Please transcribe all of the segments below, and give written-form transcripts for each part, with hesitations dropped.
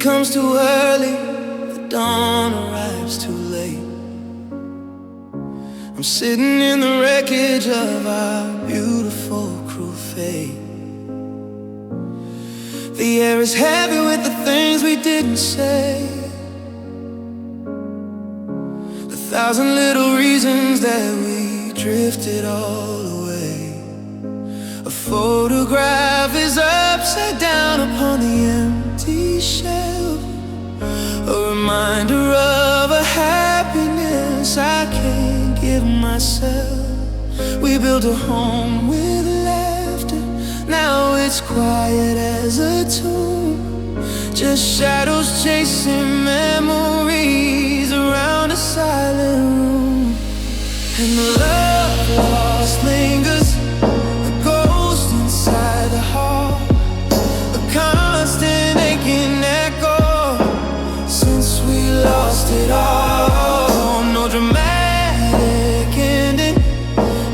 comes too early, the dawn arrives too late. I'm sitting in the wreckage of our beautiful cruel fate. The air is heavy with the things we didn't say, the thousand little reasons that we drifted all away. A photograph is upside down upon the empty shelf, a reminder of a happiness I can't give myself. We built a home with laughter, now it's quiet as a tomb, just shadows chasing memories around a silent room. And the love lost lingers, a ghost inside the hall, a constant aching echo since we lost it all. No dramatic ending,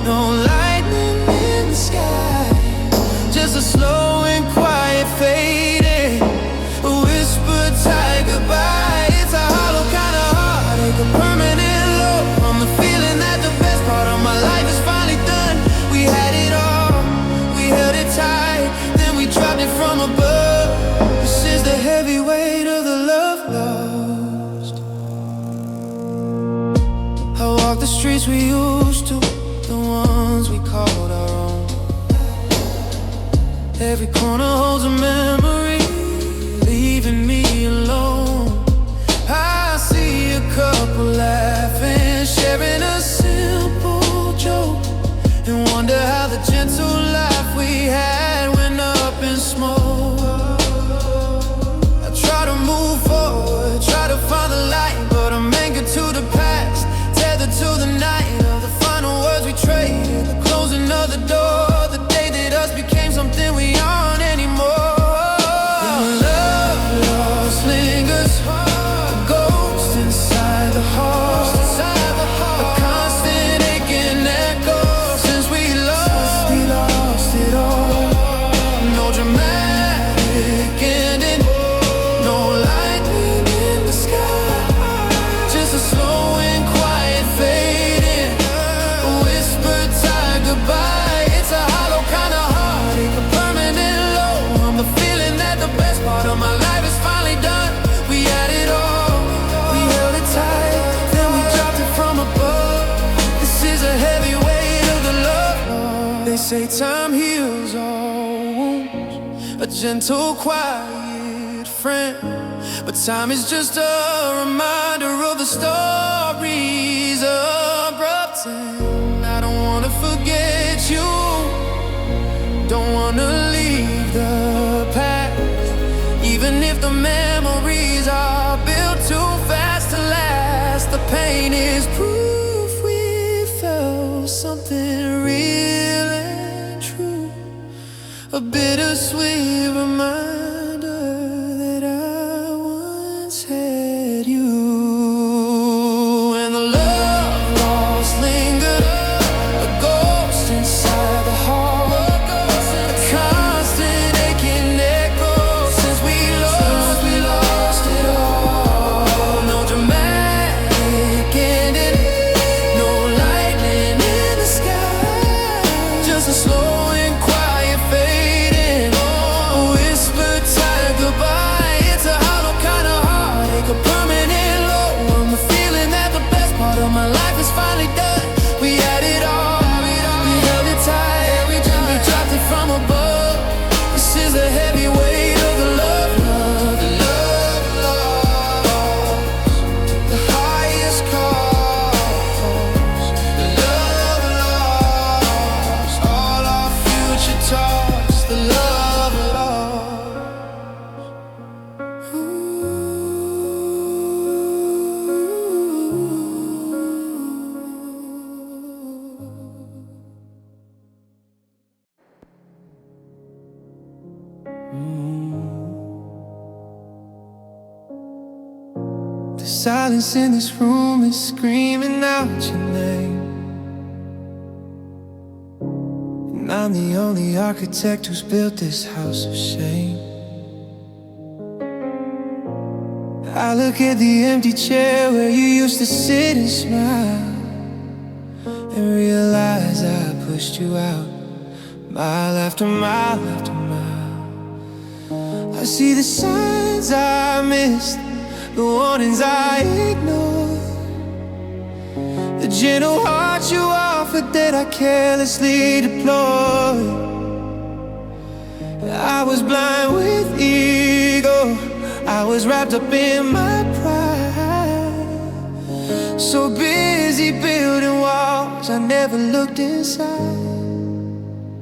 no lightning in the sky, just a slow and quiet fading, a whispered tight goodbye. It's a hollow kind of heartache, a permanent low. I'm the feeling that the best part of my life is finally done. We had it all, we held it tight, then we dropped it from above. This is the heavy weight of the love lost. I walk the streets we used to, the ones we called our own. Every corner holds a memory, leaving me alone. I see a couple laughing, sharing a simple joke, and wonder how the gentle life we had went up in smoke. I try to move forward, try to find the light, but I'm anchored to the past, tethered to the night of the final words we traded, the closing of the door, the day that us became something we aren't anymore. And the love lost lingers, a ghost inside the heart, a constant aching echo since we lost it all. No dramatic ending, no lightning in the sky, just a slow and quiet fading, a whispered tight goodbye. It's a hollow kind of heartache, a permanent low. I'm the feeling that the best part of my life is finally done. We had it all, we held it tight, then we dropped it from above. This is a heavy weight of the love lost. They say time heals all wounds, a gentle quiet friend, but time is just a reminder of the story's abrupt end. I don't wanna forget you, don't wanna leave the past, even if the memories are built too fast to last. The pain is proof we felt something real and true, a bittersweet reminder that I once had you. And the love lost lingered, a ghost inside the heart, a constant aching echo since we lost it all. No dramatic ending, no lightning in the sky, just a slow and quiet fading, a whispered tight goodbye. It's a hollow kind of heartache, a permanent low. I'm the feeling that the best part of my life is finally done. We had it all, we held it tight, we dropped it from above. This is the heavy weight of the love lost, the love lost, the highest cost, the love lost, all our future talks, the love lost. The silence in this room is screaming out your name, and I'm the only architect who's built this house of shame. I look at the empty chair where you used to sit and smile, and realize I pushed you out, mile after mile after mile. I see the signs I missed, the warnings I ignored, the gentle heart you offered that I carelessly deployed. I was blind with ego, I was wrapped up in my pride, so busy building walls, I never looked inside.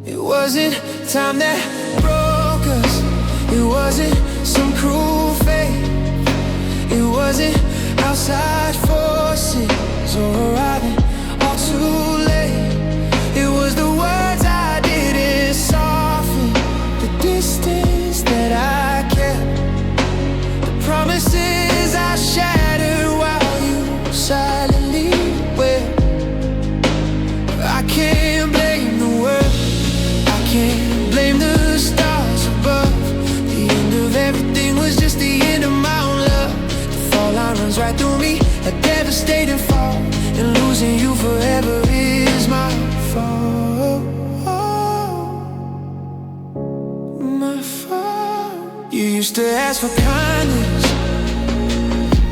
It wasn't time that broke us, it wasn't some cruel fate, it wasn't outside forces or arriving all too late. It was the words I didn't soften, the distance that I kept, the promises I shattered while you silently wept. I can't blame the world, I can't blame the stars above. The end of everything was just the end of my own love. The fall line runs right through me, a devastating fall, and losing you forever is my fault. My fault. You used to ask for kindness,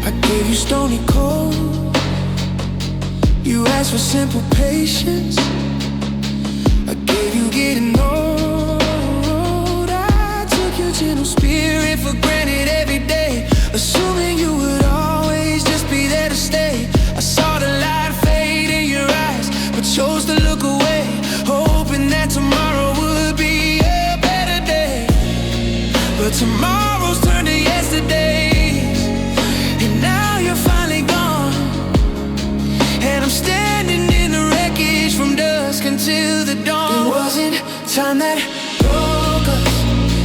I gave you stony cold. You asked for simple patience, I gave you getting old. I took your gentle spirit for granted every day, assuming you would always just be there to stay. I saw the light fade in your eyes, but chose to look away, hoping that tomorrow would be a better day. But tomorrow's turned to yesterdays, and now you're finally gone, and I'm standing in the wreckage from dusk until the dawn. It wasn't time that broke us,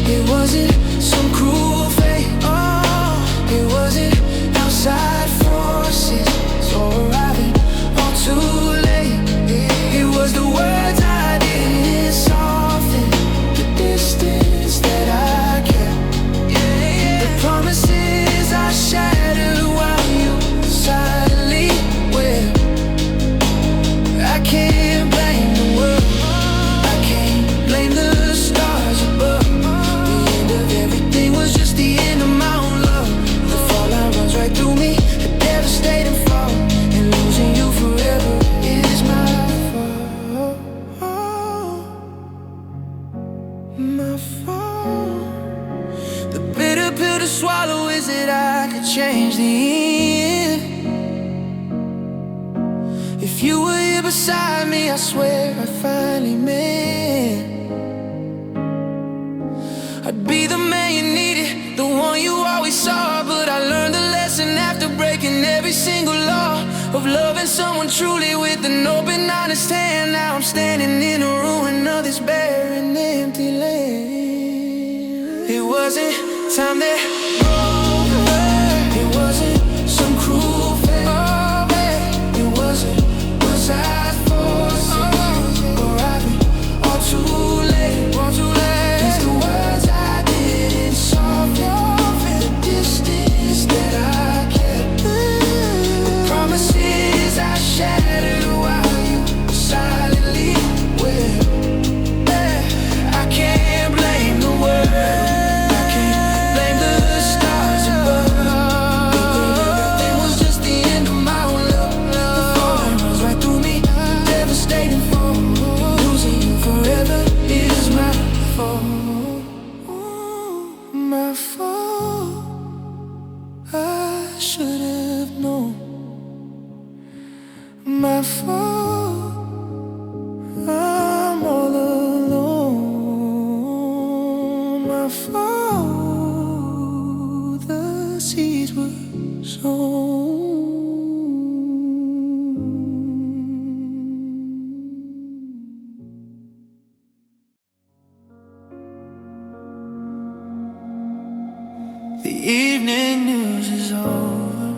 it wasn't some cruel fate, oh, it wasn't outside forces or arriving all too late. It was the words I didn't soften, the distance that I kept, the promises I shattered while you silently wept. I can't blame the world, I can't blame the stars above. The end of everything was just the end of my own love. The fallout runs right through me, a devastating fall, and losing you forever is my fault. My fault. The bitter pill to swallow is that I could change the end. If you were here beside me, I swear I finally meant I'd be the man you needed, the one you always saw. But I learned a lesson after breaking every single law of loving someone truly with an open, honest hand. Now I'm standing in a ruin of this barren, empty land. It wasn't time that broke her, it wasn't some cruel fate, oh, babe. It wasn't outside forces or arriving all too late, all too late. It's the words I didn't soften, the distance that I kept, the promises I shattered while you silently wept. I can't blame the world, I can't blame the stars above. Everything was just the end of my own love. The falling runs right through me, devastating fall. Losing you forever is my fault. My fault. I should have known. My fault. I'm all alone. My fault. The seeds were sown. The evening news is over,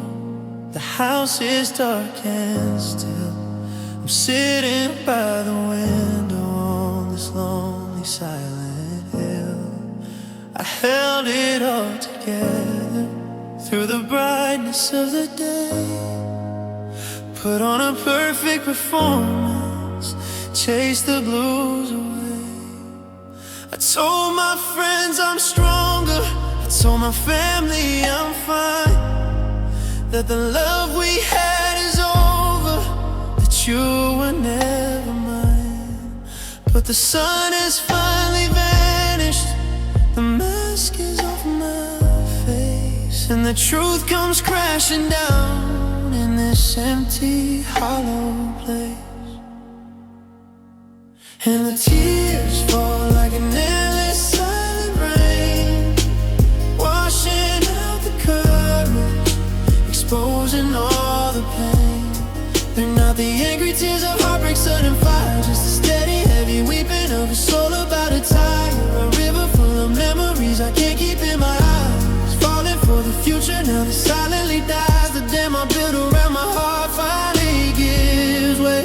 the house is dark and still. I'm sitting by the window on this lonely silent hill. I held it all together through the brightness of the day. Put on a perfect performance, chase the blues away. I told my friends I'm stronger, I told my family I'm fine, that the love we had is over, that you were never mine. But the sun has finally vanished, the mask is off my face, and the truth comes crashing down in this empty, hollow place. And the tears fall like an endless silent rain, washing out the courage, exposing all the pain. They're not the angry tears of heartbreak, sudden fire, just a steady, heavy weeping of a soul about to tire. A river full of memories I can't keep in my eyes, falling for the future now that silently dies. The dam I built around my heart finally gives way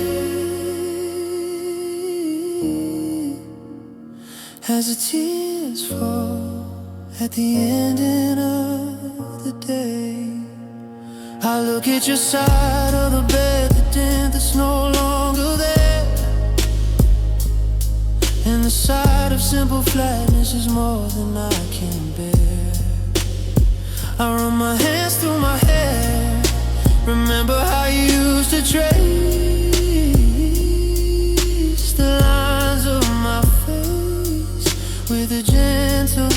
as the tears fall at the ending of the day. I look at your side of the bed, the dent that's no longer there, and the sight of simple flatness is more than I can bear. I run my hands through my hair, remember how you used to trace the lines of my face with a gentle,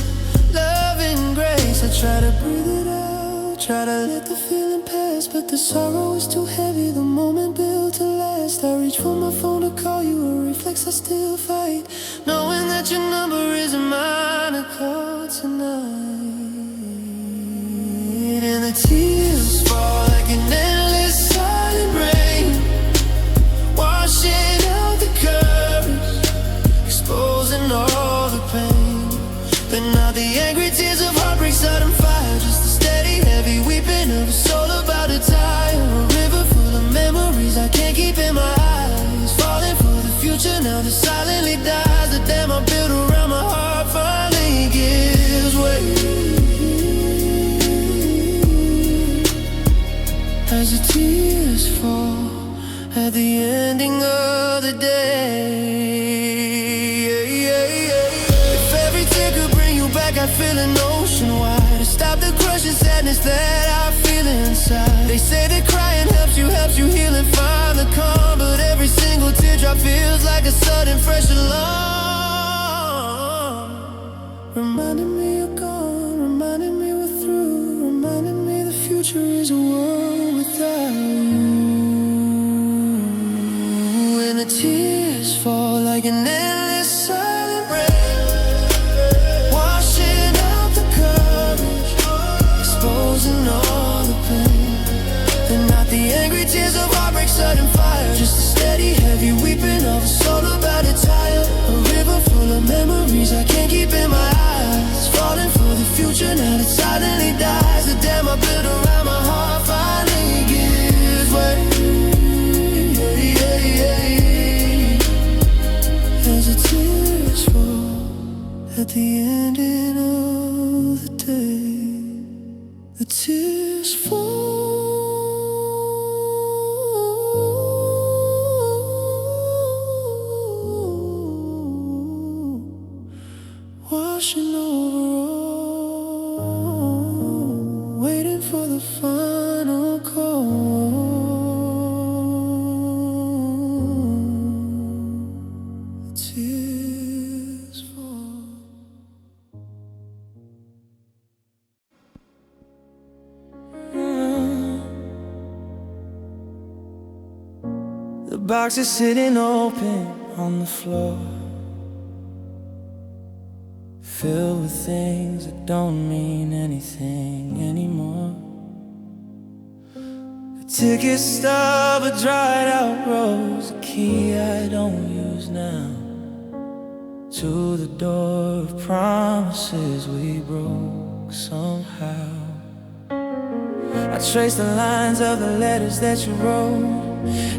loving grace. I try to breathe it out, try to let the feeling pass, but the sorrow is too heavy, the moment built to last. I reach for my phone to call you, a reflex I still fight, knowing that your number isn't mine to call tonight. And the tears fall like an endless silent rain, washing out the courage, exposing all the pain. They're not the angry tears of heartbreak, sudden fire, just a steady, heavy weeping of a soul about to tire. A river full of memories I can't keep in my eyes, falling for the future now that silently dies. The dam I built around my heart finally gives way as the tears fall at the ending of the day. If every tear could bring you back, I'd feel an ocean wide to stop the crushing sadness that I feel inside. They say that crying helps you heal and find the calm, but every single teardrop feels like a sudden fresh alarm, reminding me you're gone, reminding me we're through, reminding me the future is a world without you. And the tears fall like an endless silent rain, washing out the courage, exposing all the pain. They're not the angry tears of heartbreak, sudden fire, just a steady, heavy weeping of a soul about to tire. A river full of memories I can't keep in my eyes, falling for the future now that silently dies. The dam I built around my heart finally gives way as the tears fall at the ending of the day. The tears fall washing over all, waiting for the final call. The tears fall. The box is sitting open on the floor, filled with things that don't mean anything anymore. A ticket stub, a dried out rose, a key I don't use now, to the door of promises we broke somehow. I trace the lines of the letters that you wrote,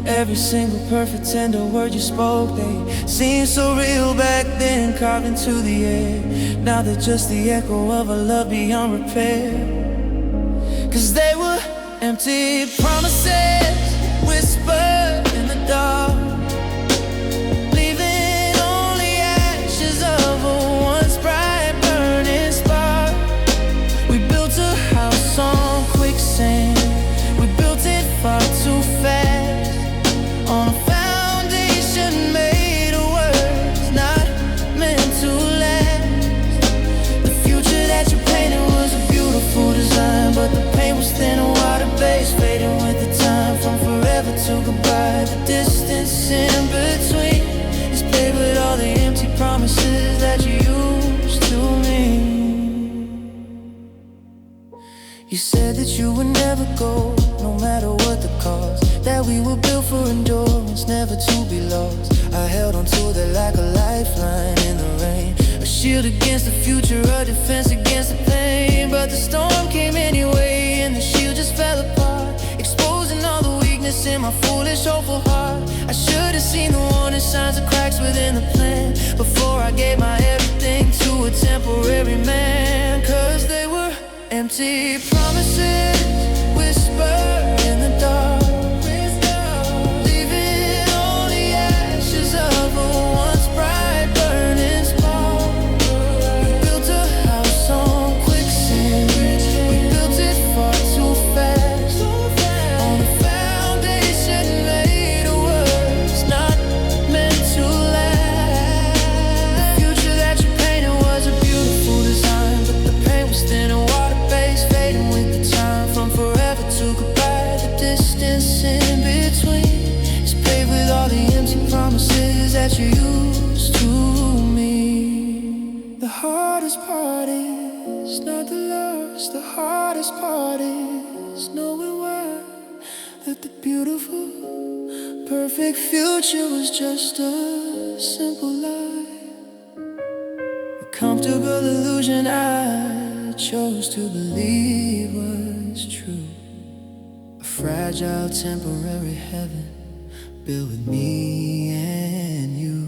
every single perfect tender word you spoke. They seemed so real back then, carved into the air. Now they're just the echo of a love beyond repair. 'cause they were empty promises whispered in the dark, leaving only ashes of a once bright burning spark. We built a house on quicksand, we built it far too fast, on a foundation made of words not meant to last. The future that you painted was a beautiful design, but the paint was thin and water-based, fading with the time from forever to goodbye. The distance in between is paved with all the empty promises that you used to me. You said that you would never go, no matter what the cost, that we were built for endurance, never to be lost. I held on to that like a lifeline in the rain, a shield against the future, a defense against the pain. But the storm came anyway, and the shield just fell apart, exposing all the weakness in my foolish, hopeful heart. I should have seen the warning signs of cracks within the plan before I gave my everything to a temporary man, 'cause they were empty promises whispered in the dark, leaving only ashes of a once bright burning spark. We built a house on quicksand, we built it far too fast, on a foundation made of words not meant to last. The future that you painted was a beautiful design, but the paint was thin and water-based, fading with the time from forever to goodbye. The distance in between is paved with all the empty promises that you used to me. The hardest part is not the loss, the hardest part is knowing why, that the beautiful, perfect future was just a simple lie, a comfortable illusion I chose to believe was true, a fragile temporary heaven built with me and you.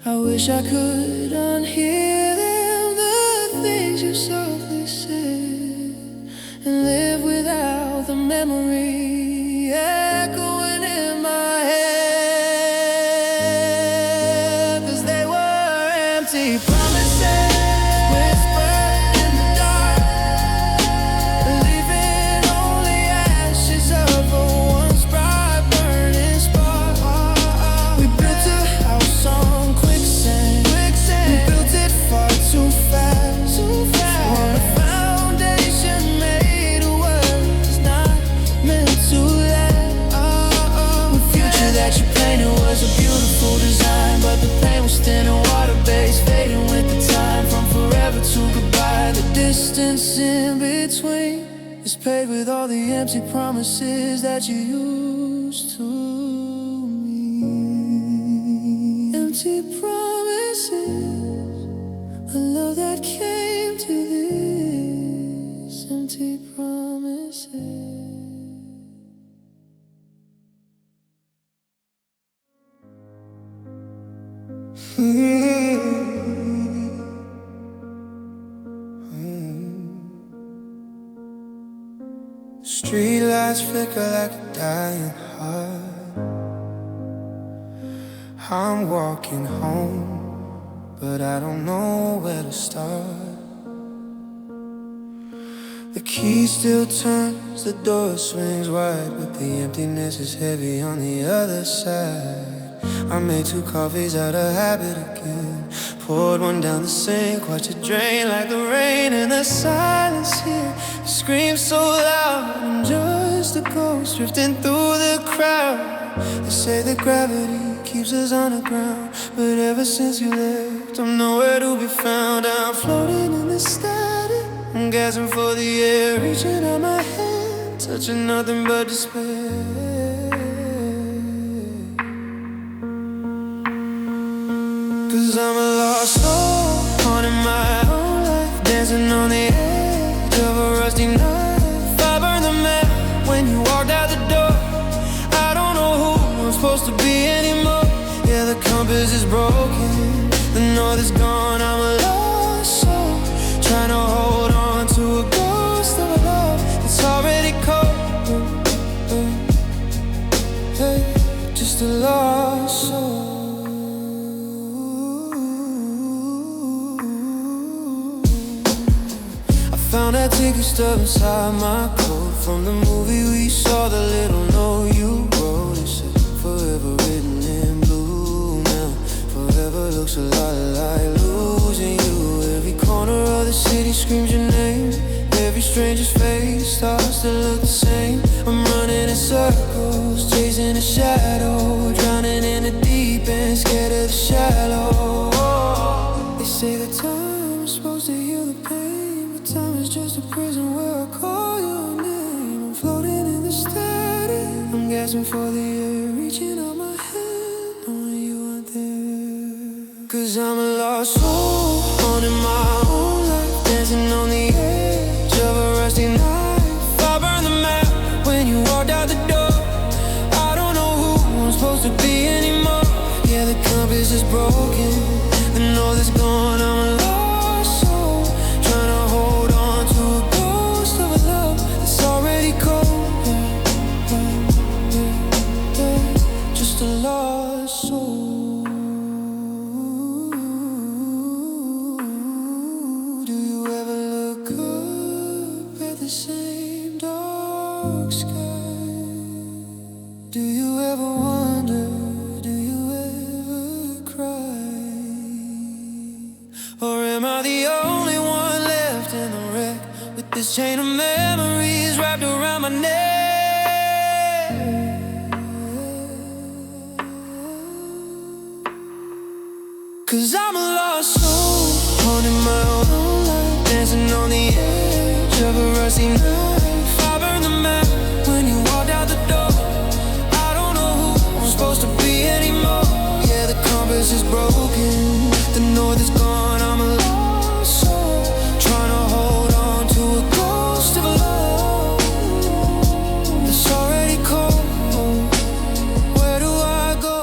I wish I could unhear them, the things you softly said, and live without the memory echoing in my head, 'cause they were empty promises whispered in the dark, leaving only ashes of a once bright burning spark. We built a house on quicksand, we built it far too fast, on a foundation made of words not meant to last. The future that you painted was a beautiful design, but the paint was thin and water-based, fading with the time from forever to goodbye. The distance in between is paved with all the empty promises that you used to me. Empty promises, a love that came to this. Empty promises. Street lights flicker like a dying heart. I'm walking home, but I don't know where to start. The key still turns, the door swings wide, but the emptiness is heavy on the other side. I made 2 coffees out of habit again, poured one down the sink, watch it drain like the rain. In the silence here, it screams so loud, I'm just a ghost drifting through the crowd. They say that gravity keeps us on the ground, but ever since you left, I'm nowhere to be found. I'm floating in the static, I'm gasping for the air, reaching out my hand, touching nothing but despair. 'Cause I'm a lost soul, haunting my own life, dancing on the edge of a rusty knife. I burned the map when you walked out the door. I don't know who I'm supposed to be anymore. Yeah, the compass is broken, the north is gone. I'm a lost soul, trying to hold on to a ghost of a love that's just a lost soul. I found that ticket stub inside my coat from the movie we saw, the little note you wrote. It said forever written in blue. Now forever looks a lot like losing you. Every corner of the city screams your name. Every stranger's face starts to look the same. I'm running in circles, chasing a shadow, drowning in the deep end, scared of the shallow. They say that time is supposed to heal the pain, but time is just a prison where I call your name. I'm floating in the static, I'm gasping for the air, reaching out my hand, knowing you aren't there. 'Cause I'm a lost soul, haunting my own life, dancing on the edge of a rusty knife. I burned the map when you walked out the door. I don't know who I'm supposed to be anymore. Yeah, the compass is broken, the north is gone. I'm a lost soul, trying to hold on to a ghost of a love that's already cold. Just a lost soul. Do you ever look up at the same dark sky? Do you ever wonder, do you ever cry? Or am I the only one left in the wreck, with this chain of memories wrapped around my neck? 'Cause I'm a lost soul, haunting my own life, dancing on the edge of a rusty knife. I burned the map when you walked out the door. I don't know who I'm supposed to be anymore. Yeah, the compass is broken, the north is gone. I'm a lost soul, trying to hold on to a ghost of a love that's already cold. Where do I go?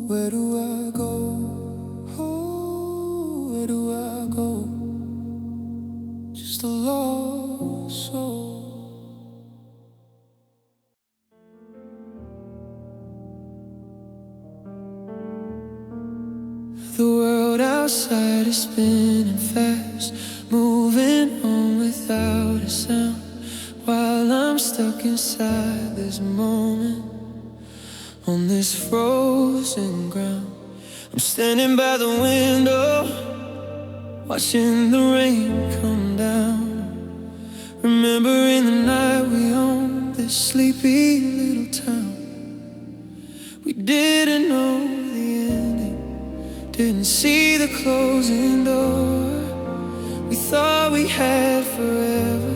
Where do I go? Oh, where do I go? Just a lost soul. The world outside is spinning fast, moving on without a sound, while I'm stuck inside this moment, on this frozen ground. I'm standing by the window, watching the rain come down, remembering the night we owned this sleepy little town. We didn't know the ending, didn't see the closing door. We thought we had forever,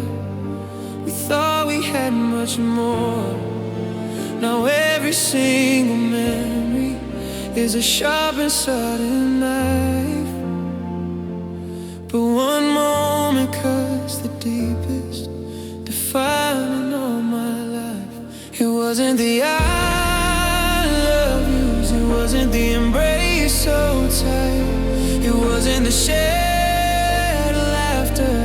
we thought we had much more. Now every single memory is a sharp and sudden knife, but one moment cuts the deepest, defining all my life. It wasn't the I love yous, it wasn't the embrace so tight, it wasn't the shared laughter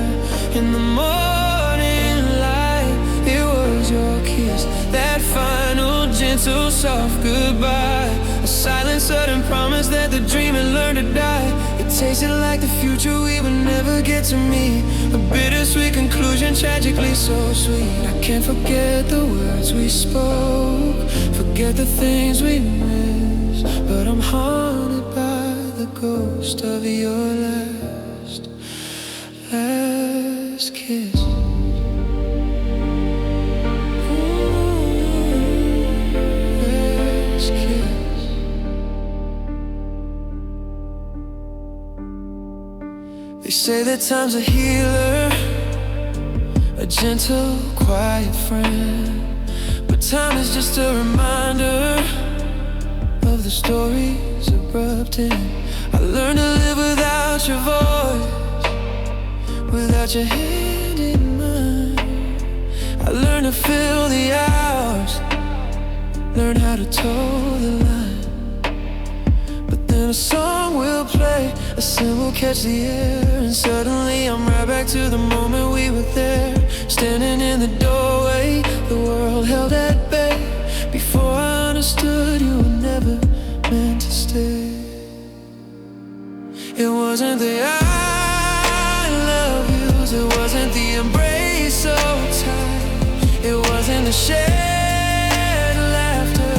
in the morning light. It was your kiss, that final gentle soft goodbye, a silent sudden promise that the dream had learned to die. It tasted like the future we would never get to meet, a bittersweet conclusion, tragically so sweet. I can't forget the words we spoke, forget the things we missed, but I'm haunted by the ghost of your last kiss. They say that time's a healer, a gentle, quiet friend, but time is just a reminder of the story's abrupt end. I learned to live without your voice, without your hand in mine. I learned to fill the hours, learn how to toe the line. But then a song will play, a symbol catch the air, and suddenly I'm right back to the moment we were there. standing in the doorway, the world held at bay. Before I understood you were never meant to stay. It wasn't the I love yous, it wasn't the embrace so tight, it wasn't the shared laughter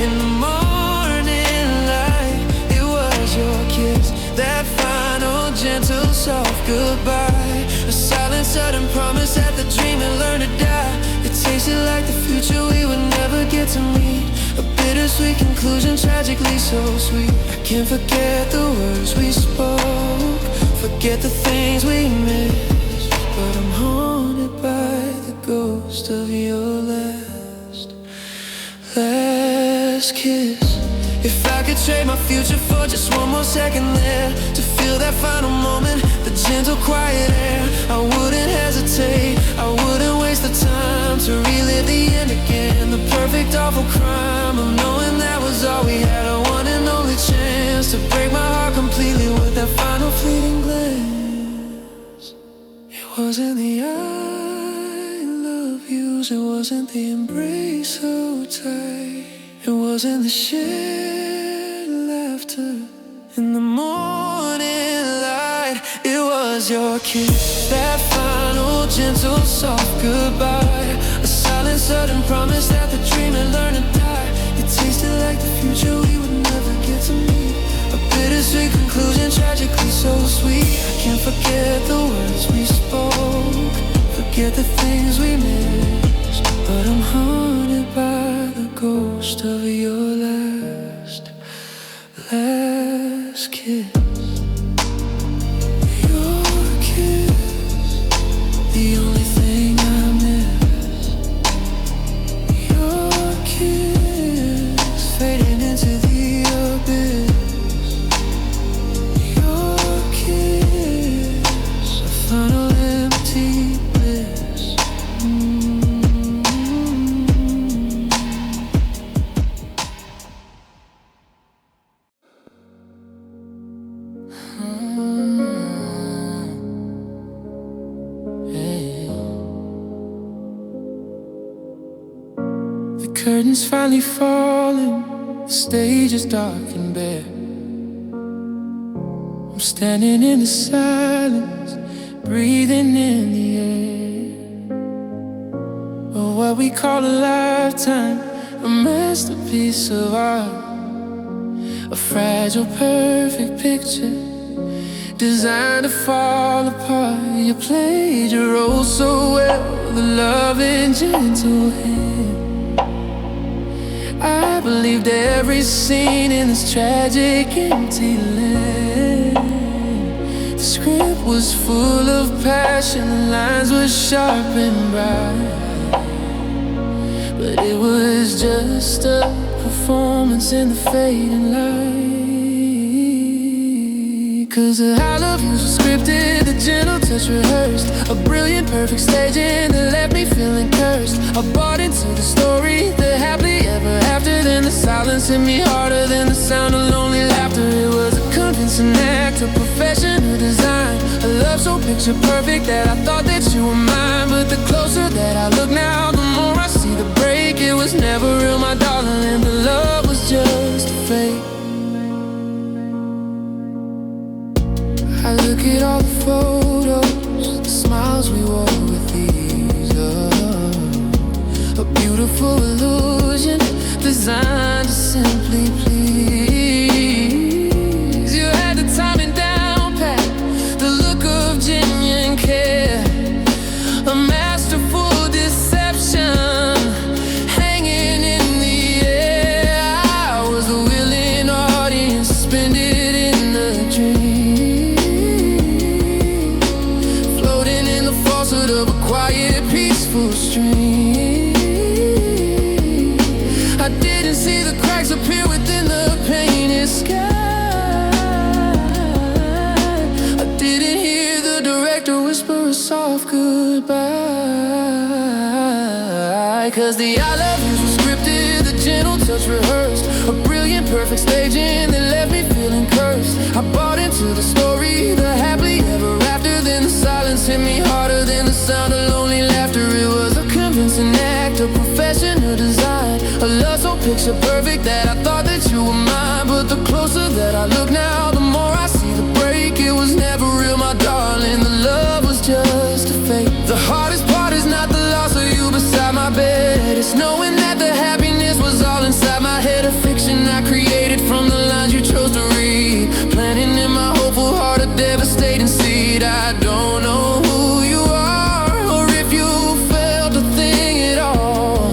in the morning light. It was your kiss, that final gentle soft goodbye, a silent sudden promise that the dream had learned to die. It tasted like the future we would never get to meet, a bittersweet conclusion, tragically so sweet. I can't forget the words we spoke, forget the things we missed, but I'm haunted by the ghost of your last kiss. If I could trade my future for just one more second there, to feel that final moment, the gentle quiet air, I wouldn't hesitate, I wouldn't waste the time to relive the end again. The perfect awful crime of knowing that was all we had, a one and only chance to break my heart completely with that final fleeting glance. It wasn't the I love yous, it wasn't the embrace so tight, it wasn't the shared laughter in the morning light. It was your kiss, that final gentle soft goodbye, a silent sudden promise that the dream had learned to die. It tasted like the future we would never get to meet, a bittersweet conclusion, tragically so sweet. I can't forget the words we spoke, forget the things we missed, but I'm haunted by the ghost of your last kiss. Your kiss, the only thing I miss. Your kiss, fading into the abyss. Your kiss, a final empty bliss. The curtain's finally falling, the stage is dark and bare. I'm standing in the silence, breathing in the air. Oh, what we call a lifetime, a masterpiece of art, a fragile, perfect picture designed to fall apart. You played your role so well, the loving, gentle hand. I believed every scene in this tragic, empty land. The script was full of passion, the lines were sharp and bright, but it was just a performance in the fading light. 'Cause the I love yous was scripted, the gentle touch rehearsed, a brilliant, perfect staging that left me feeling cursed. I bought into the story, the happily ever after, then the silence hit me harder than the sound of lonely laughter. It was a convincing act, a professional design, a love so picture perfect that I thought that you were mine. But the closer that I look now, the more I see the break. It was never real, my darling, and the love was just a fake. I look at all the photos, the smiles we wore with ease, a beautiful illusion designed to simply please. You had the timing down pat, the look of genuine care, a masterful deception hanging in the air. I was the willing audience, suspended in the dream, floating in the falsehood of a quiet, peaceful stream. I didn't see the cracks appear within the painted sky. I didn't hear the director whisper a soft goodbye. 'Cause the I love yous was scripted, the gentle touch rehearsed, a brilliant, perfect staging that left me feeling cursed. I bought into the story, the happily ever after, then the silence hit me harder than the sound of lonely laughter. picture perfect that I thought that you were mine. But the closer that I look now, the more I see the break. It was never real, my darling, the love was just a fake. The hardest part is not the loss of you beside my bed. It's knowing that the happiness was all inside my head. A fiction I created from the lines you chose to read. Planting in my hopeful heart a devastating seed. I don't know who you are or if you felt a thing at all,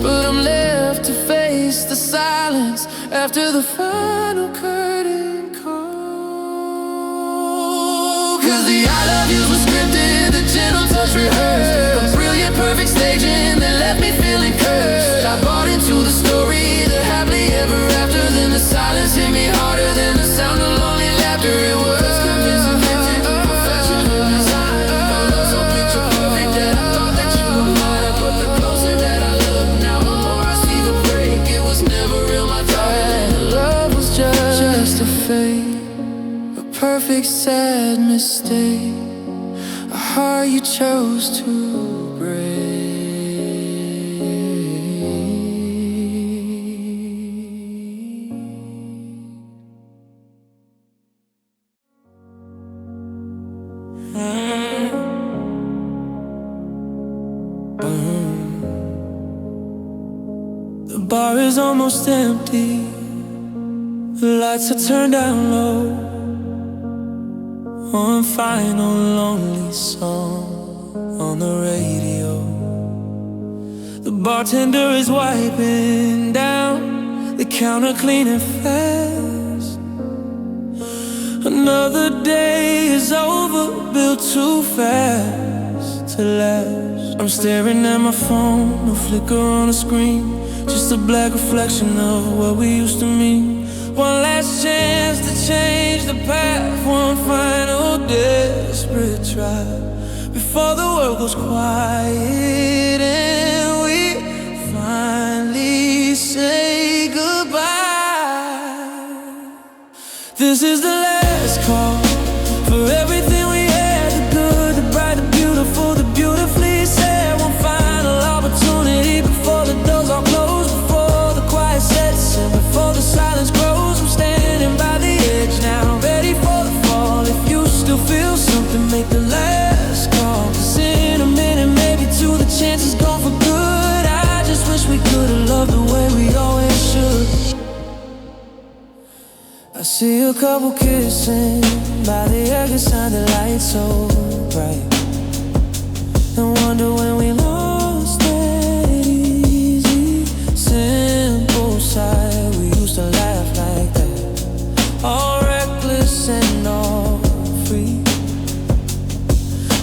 but I'm left to face the silence after the final curtain call. Cause the I love yous was scripted, the gentle touch rehearsed, a brilliant perfect staging that left me feeling cursed. I bought into the story, the happily ever after. Then the silence hit me harder than the sound of lonely laughter. It was convincing, professional design. My love so picture perfect that I thought that you were mine. But the closer that I look now, the more I see the break. It was never real, my darling. Love was just a fake, a perfect sad mistake, a heart you chose to break. The bar is almost empty, the lights are turned down low. One final lonely song on the radio. The bartender is wiping down the counter, cleaning fast. Another day is over, built too fast to last. I'm staring at my phone, no flicker on the screen, just a black reflection of what we used to mean. One last chance to change the path, one final desperate try before the world goes quiet and we finally say goodbye. This is the last call for everything we had, the good, the bright, the beautiful, the beautifully sad. One final opportunity before the doors are closed, before the quiet sets in, before the silence grows. I'm standing by the edge now, ready for the fall. If you still feel something, make the last call. Cause in a minute, maybe two, the chance is gone for good. I just wish we could've loved the way we always should. I see a couple kissing by the exit sign, the lights so bright, and wonder when we lost that easy, simple side. We used to laugh like that, all reckless and all free.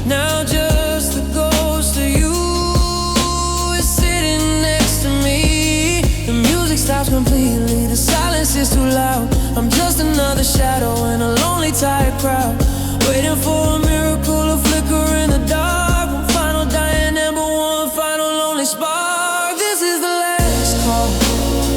Now just the ghost of you is sitting next to me. The music stops completely, the silence is too loud. I'm just another shadow in a lonely, tired crowd, waiting for a miracle, a flicker in the dark. One final dying ember, one final lonely spark. This is the last call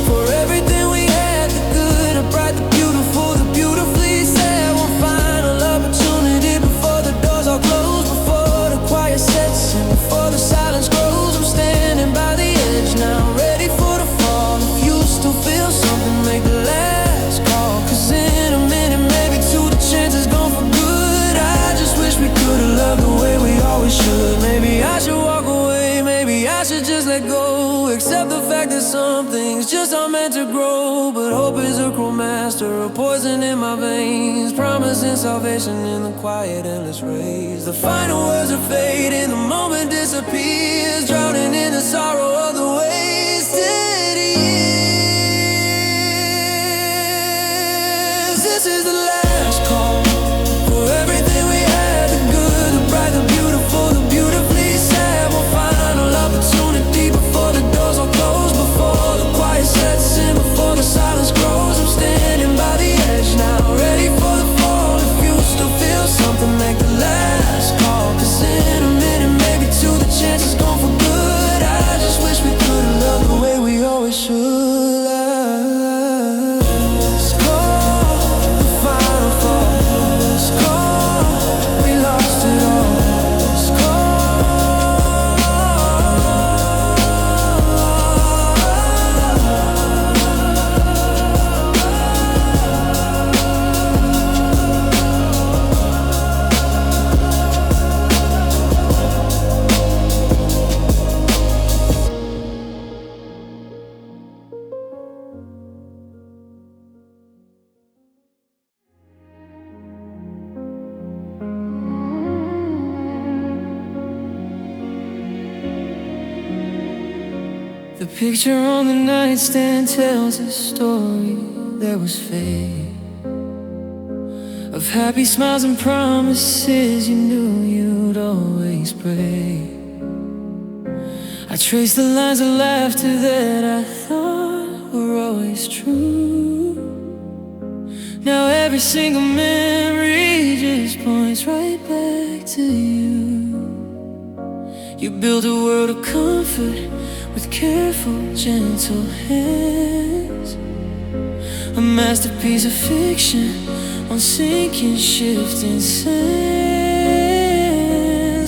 for everything we had, the good, the bright, the beautiful, the beautifully sad. One final opportunity before the doors are closed, before the quiet sets in, before the silence grows. I'm standing by the edge now, ready for the fall. If you still feel something, make the last call. Cause in a minute, maybe two, the chance is gone for good. I just wish we could've loved the way we always should. Maybe I should walk away, maybe I should just let go, accept the fact that some things just aren't meant to grow. But hope is a cruel master, a poison in my veins, promising salvation in the quiet, endless race. The final words are fading, the moment disappears, drowning in the sorrow of the wasted years. This is the last call for everything we had, the good, the bright, the beautiful, the beautifully sad. One final opportunity before the doors are closed, before the quiet sets in, before the silence grows. I'm standing by the edge now, ready for the fall. If you still feel something, make the last call. Cause in a minute, maybe two, the chance is gone for good. The picture on the nightstand tells a story that was fake, of happy smiles and promises you knew you'd always break. I traced the lines of laughter that I thought were always true. Now every single memory just points right back to you. You built a world of comfort with careful, gentle hands, a masterpiece of fiction on sinking, shifting sands.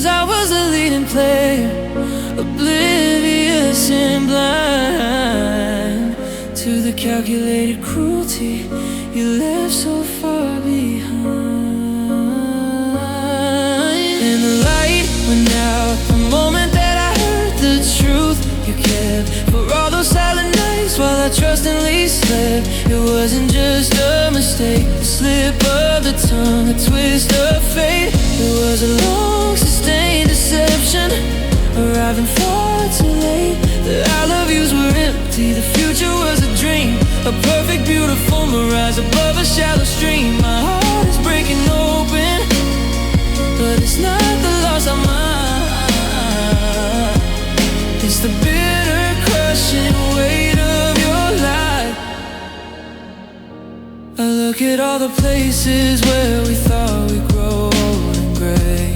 I was the leading player, oblivious and blind to the calculated cruelty you left so far behind. And the light went out the moment that I heard the truth you kept. For all those silent nights while I trustingly slept, it wasn't just a mistake, a slip of the tongue, a twist of fate. It was a long sustained deception, arriving far too late. The I love yous were empty, the future was a dream, a perfect beautiful mirage above a shallow stream. My heart is breaking open, but it's not the loss of mine. It's the bitter crushing weight of your life. I look at all the places where we thought we'd grow old and gray,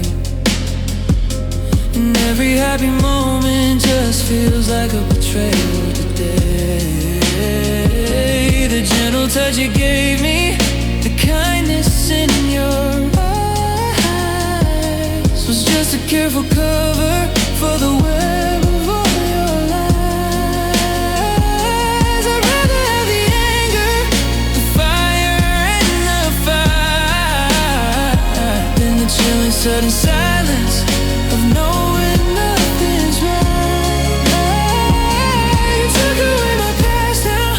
and every happy moment just feels like a betrayal today. The gentle touch you gave me, the kindness in your eyes, was just a careful cover for the web of all your lies. I'd rather have the anger, the fire and the fire, than the chilling sudden silence of knowing nothing's right. You took away my past, now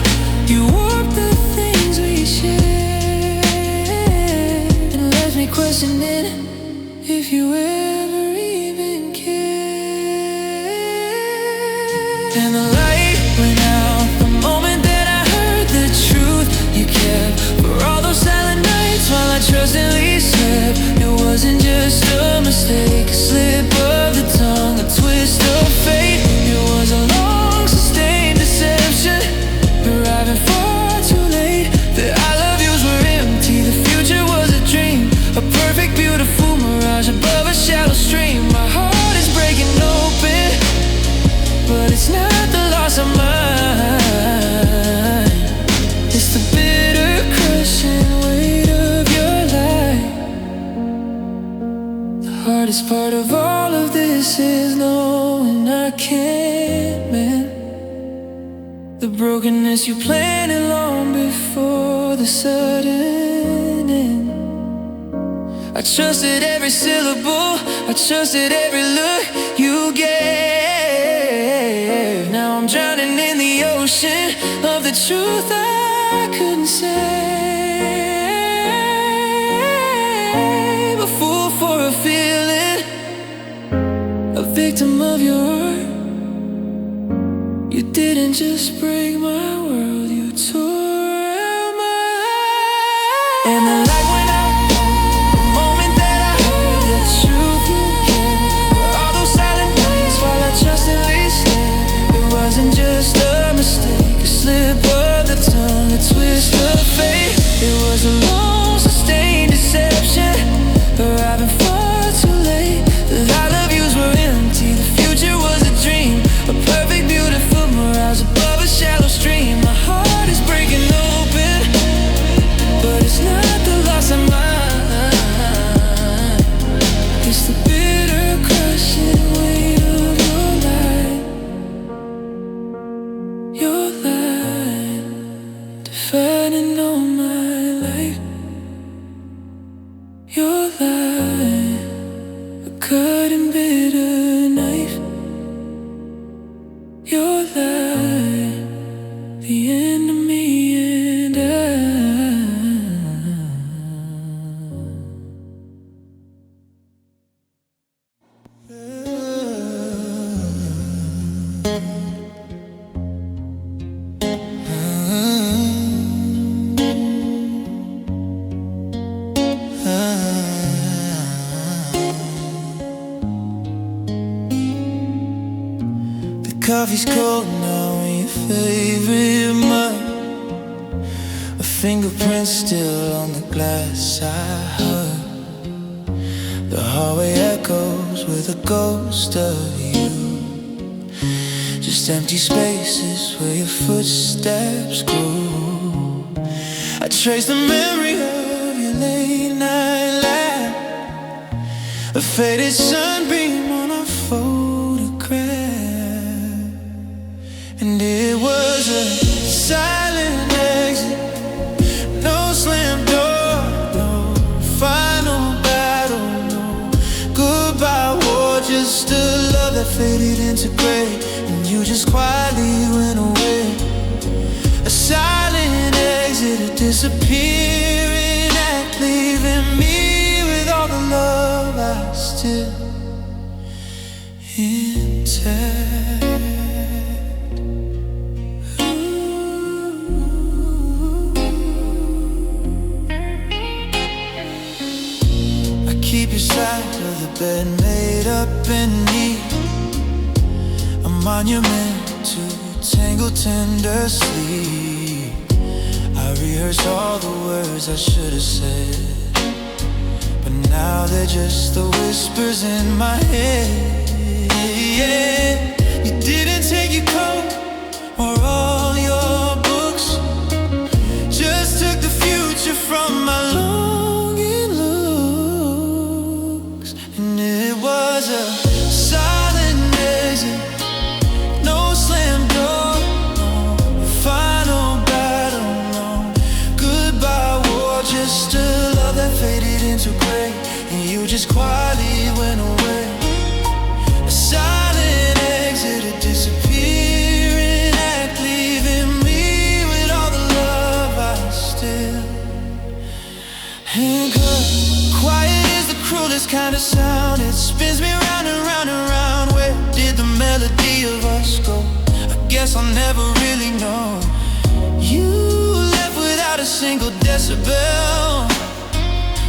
you warped the things we shared, and left me questioning if you ever even cared. And the light went out the moment that I heard the truth you kept. For all those silent nights while I trustingly slept, it wasn't just a mistake, a slip of the tongue, a twist of fate. It was a long sustained deception, arriving far too late. The I love yous were empty, the future was a dream, a perfect beautiful mirage above a shallow stream. My heart is breaking open, but it's not the loss of mine. It's the bitter crushing weight of your life. The hardest part of all of this is knowing I can't mend the brokenness you planted long before the sudden end. I trusted every syllable, I trusted every look you gave. Now I'm drowning in the ocean of the truth I couldn't save. A fool for a feeling, a victim of your art. You didn't just break my world, you tore out my heart. And the light went out the moment that I heard the truth you kept. For all those silent nights while I trustingly slept, it wasn't just a mistake, a slip of the tongue, a twist of fate. It was a long sustained deception, arriving far too late. The I love yous were empty, the future was a dream, a perfect beautiful mirage above a shallow stream. My heart is breaking Coffee's cold now in your favorite mug. A fingerprint still on the glass I hug. The hallway echoes with a ghost of you. Just empty spaces where your footsteps grew. I trace the memory of your late night laugh, a faded sunbeam on a photograph. And it was a silent exit, no slam door, no final battle, no goodbye war, just a love that faded into gray, and you just quietly went away. A silent exit, a disappearing act, leaving me with all the love I still intact. Keep your side of the bed made up in neat, a monument to tangled tender sleep. I rehearse all the words I should have said, but now they're just the whispers in my head. Yeah. You didn't take your coat or all your books, just took the future from my longing looks. And it was a silent exit, no slam door, no final battle, no goodbye war, just a love that faded into gray, and you just quietly went away. A silent exit, a disappearing act, leaving me with all the love I still handcuffed. Quiet is the cruelest kind of sound, it spins me round and round and round. Where did the melody of us go? I guess I'll never really know. You left without a single decibel,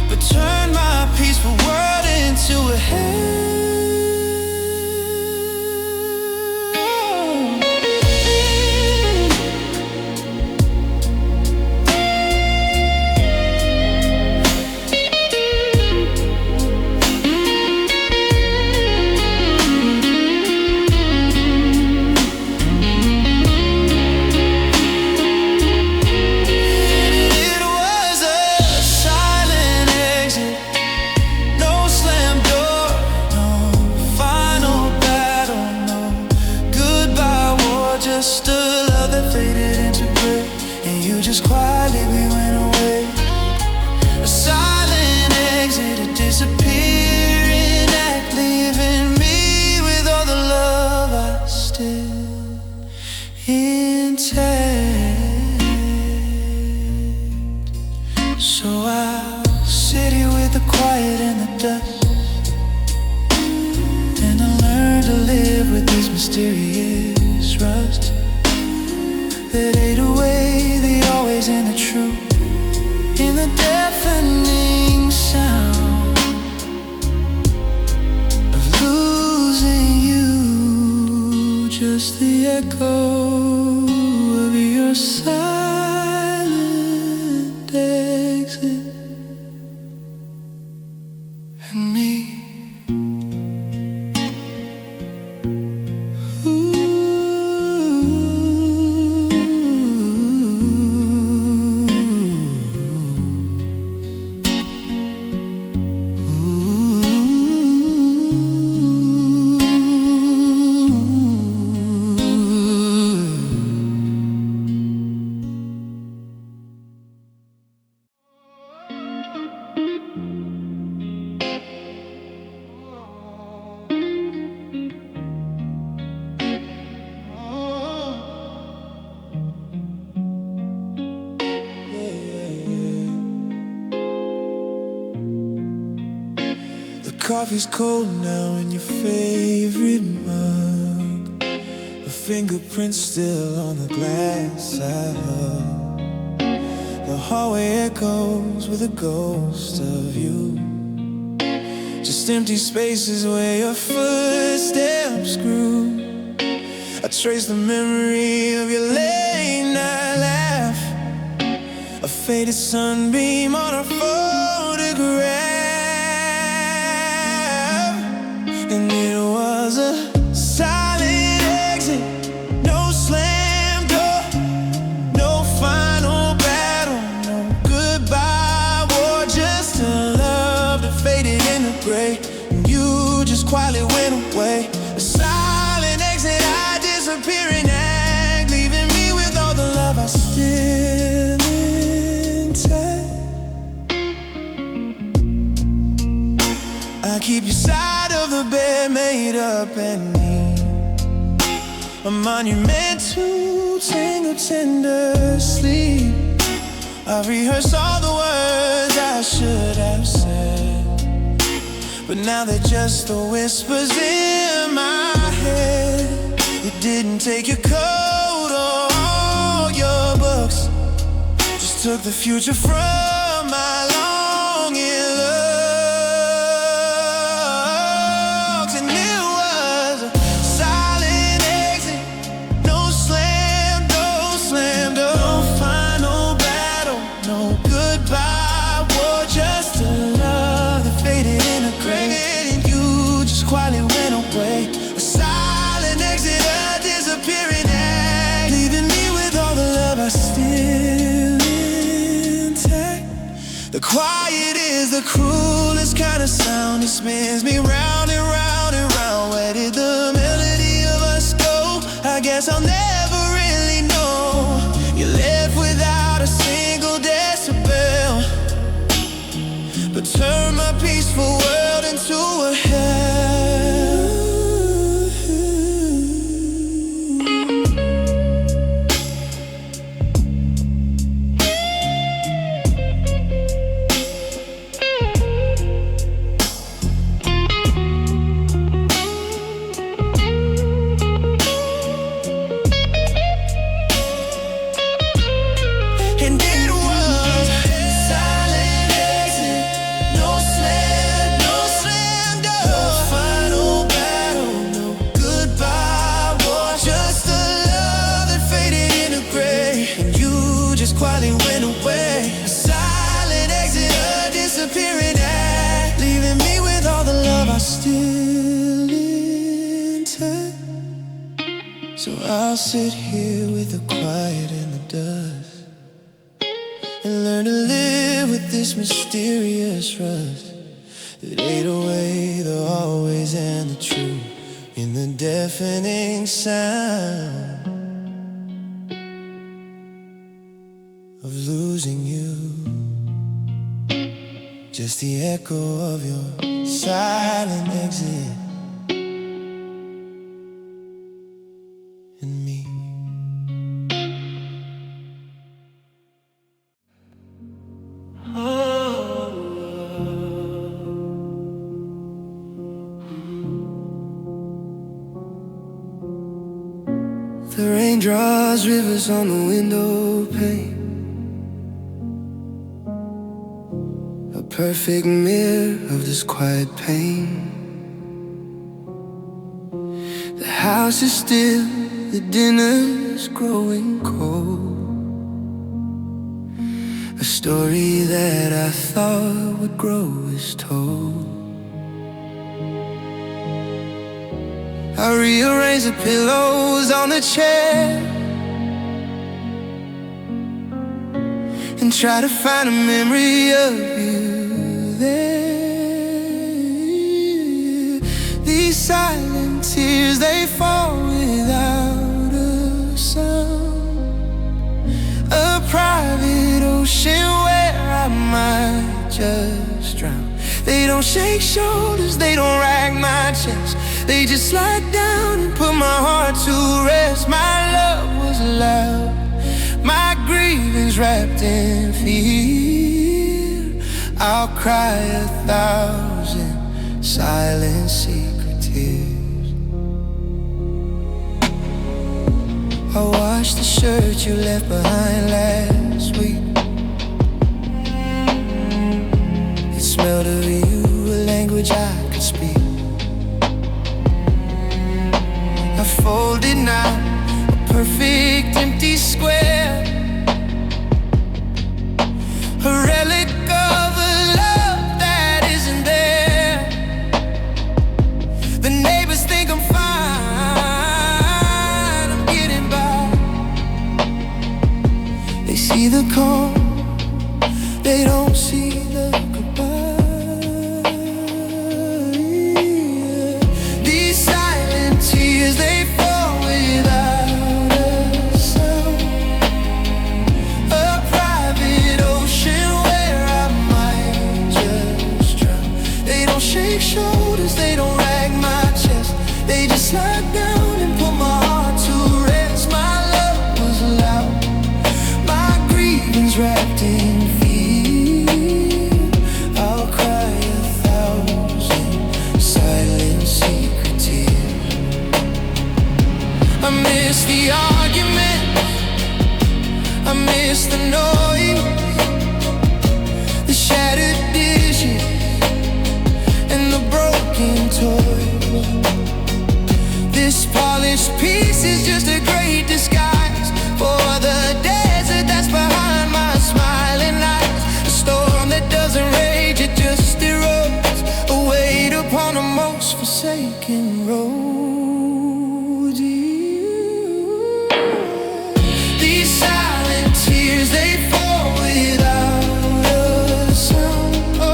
but turned my peaceful world into a hell. Just a love that faded into gray, and you just quietly went away. A silent exit, a disappearing act, leaving me with all the love I still intact. So I'll sit here with the quiet and the dust, and I learn to live with this mysterious rust that ate away the always and the true, in the deafening sound of losing you. Just the echo of your silent exit and me. Coffee's cold now in your favorite mug, a fingerprint still on the glass I hug. The hallway echoes with a ghost of you, just empty spaces where your footsteps grew. I trace the memory of your late night laugh, a faded sunbeam on a photograph. And it was a silent exit, no slam door, no final battle, no goodbye war, just a love that faded into gray. And you just quietly went away. A silent exit, I disappear in act, leaving me with all the love I still intact. I keep your side of the bed made up and neat, a monument to tango tender sleep. I've rehearsed all the words I should have said, but now they're just the whispers in my head. You didn't take your coat or all your books, just took the future from my longing looks. And it was a silent exit, no slam door, no final battle, no goodbye war, just a love that faded in a gray. And you just quietly went away. A silent exit, a disappearing act, leaving me with all the love I still intact. The quiet is the cruelest kind of sound. It spins me round and round and round. Where did the melody of us go? I guess I'll never really know. You left without a single decibel, but turned my peaceful world into a hell. And it was silent exit, no slam door, no final battle, no goodbye war, just a love that faded into gray. And you just quietly went away. A silent exit, a disappearing act, leaving me with all the love I still intact. So I'll sit here with the quiet and the dust, and learn to live with this mysterious rust that ate away the always and the true in the deafening sound of losing you. Just the echo of your silent exit and me. The rain draws rivers on the window pane, a perfect mirror of this quiet pain. The house is still, the dinner's growing cold. A story that I thought would grow is told. I rearrange the pillows on the chair and try to find a memory of you there. These silent tears, they fall without a sound, a private ocean where I might just drown. They don't shake shoulders, they don't rag my chest, they just slide down and put my heart to rest. My love was loud, my grieving's wrapped in fear. I'll cry 1,000 silent secret tears. I washed the shirt you left behind last week. It smelled of you, a language I could speak. I folded now perfect empty square, a relic of a love that isn't there. The neighbors think I'm fine, I'm getting by. They see the calm, they don't see the goodbye. These silent tears, they fall without a sound, a private ocean where I might just drown. They don't shake shoulders, they don't rag my chest, they just lie down and put my heart to rest. My love was loud, my grievance wrapped in fear. I'll cry 1,000 silent secret tears. I miss the argument, I miss the noise, the shattered dishes and the broken toys. This polished piece is just a great disguise for the desert that's behind my smiling eyes. A storm that doesn't rage, it just erodes, a weight upon the most forsaken road. These silent tears, they fall without a sound, a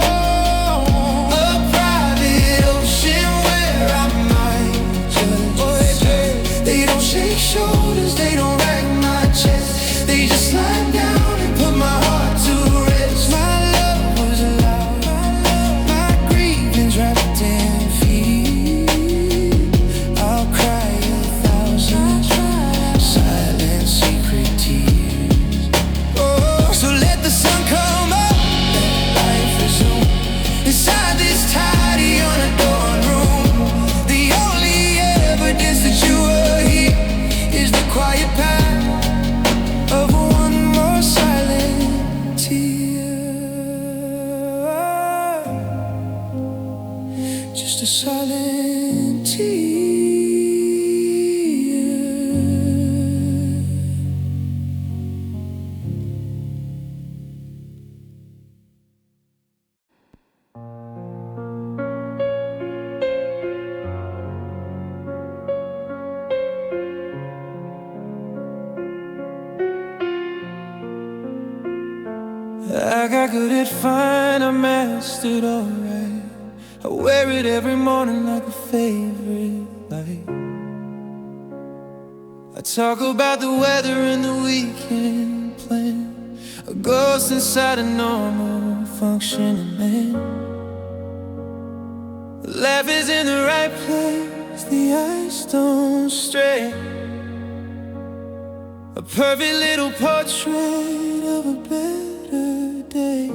private ocean where I might just drown. They don't shake shoulders, they don't rag my chest, they just lie down and put my heart to rest. My love was loud, my grievance wrapped in fear. I'll cry 1,000 silent secret tears. Oh, so let the sun come up, let life resume inside this tidy, unadorned room. The only evidence that you were here is the quiet path of one more silent tear. Just a silent tear. I got good at fine, I mastered alright. I wear it every morning like a favorite light. I talk about the weather and the weekend plan, a ghost inside a normal functioning man. The laugh is in the right place, the eyes don't stray, a perfect little portrait of a better day.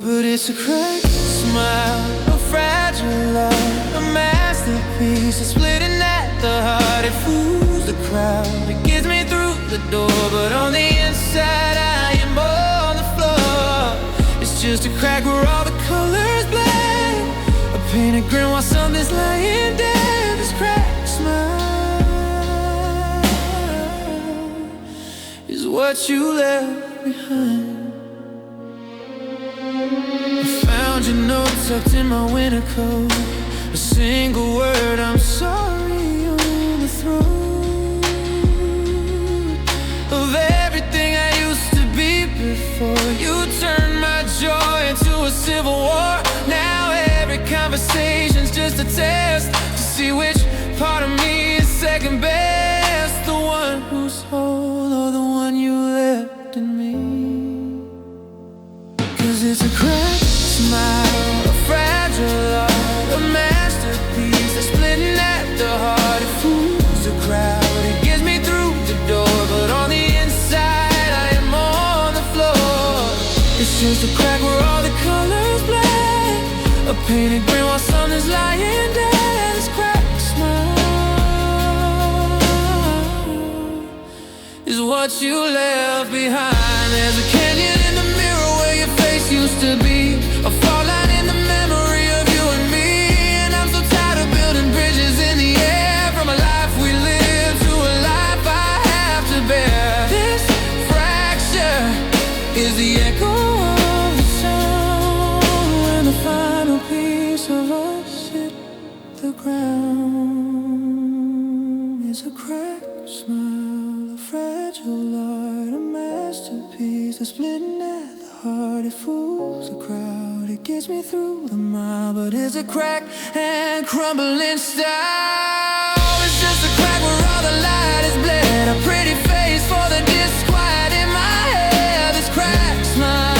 But it's a cracked smile, a fragile love, a masterpiece, a splitting at the heart. It fools the crowd, it gets me through the door, but on the inside I am on the floor. It's just a crack where all the colors blend, a painted grin while something's lying dead. This cracked smile is what you left behind. I found your note tucked in my winter coat, a single word, I'm sorry, on the throat of everything I used to be before. You turned my joy into a civil war. Now every conversation's just a test to see which part of me is second best, the one who's whole or the one you left in me. 'Cause it's a cracked smile, a fragile art, a masterpiece, a splitting at the heart. It fools the crowd, it gets me through the door, but on the inside I am on the floor. It's just a crack where all the colors blend, a painted grin while something's lying dead. This cracked smile is what you left behind. There's a canyon in the mirror where your face used to be, a fall line in the memory of you and me. And I'm so tired of building bridges in the air from a life we lived to ground is a cracked smile, a fragile art, a masterpiece that's splitting at the heart. It fools the crowd, it gets me through the mile, but it's a crack and crumbling style. It's just a crack where all the light is bled, a pretty face for the disquiet in my head. This cracked smile.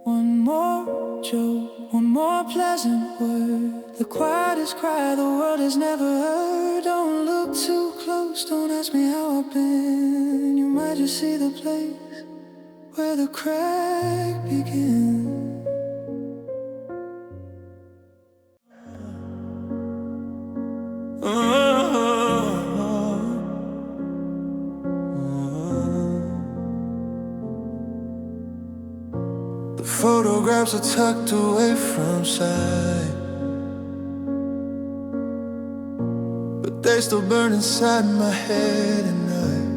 One more joke, one more pleasant word, the quietest cry the world has never heard. Don't look too close, don't ask me how I've been. You might just see the place where the crack begins. The photographs are tucked away from sight, but they still burn inside my head at night.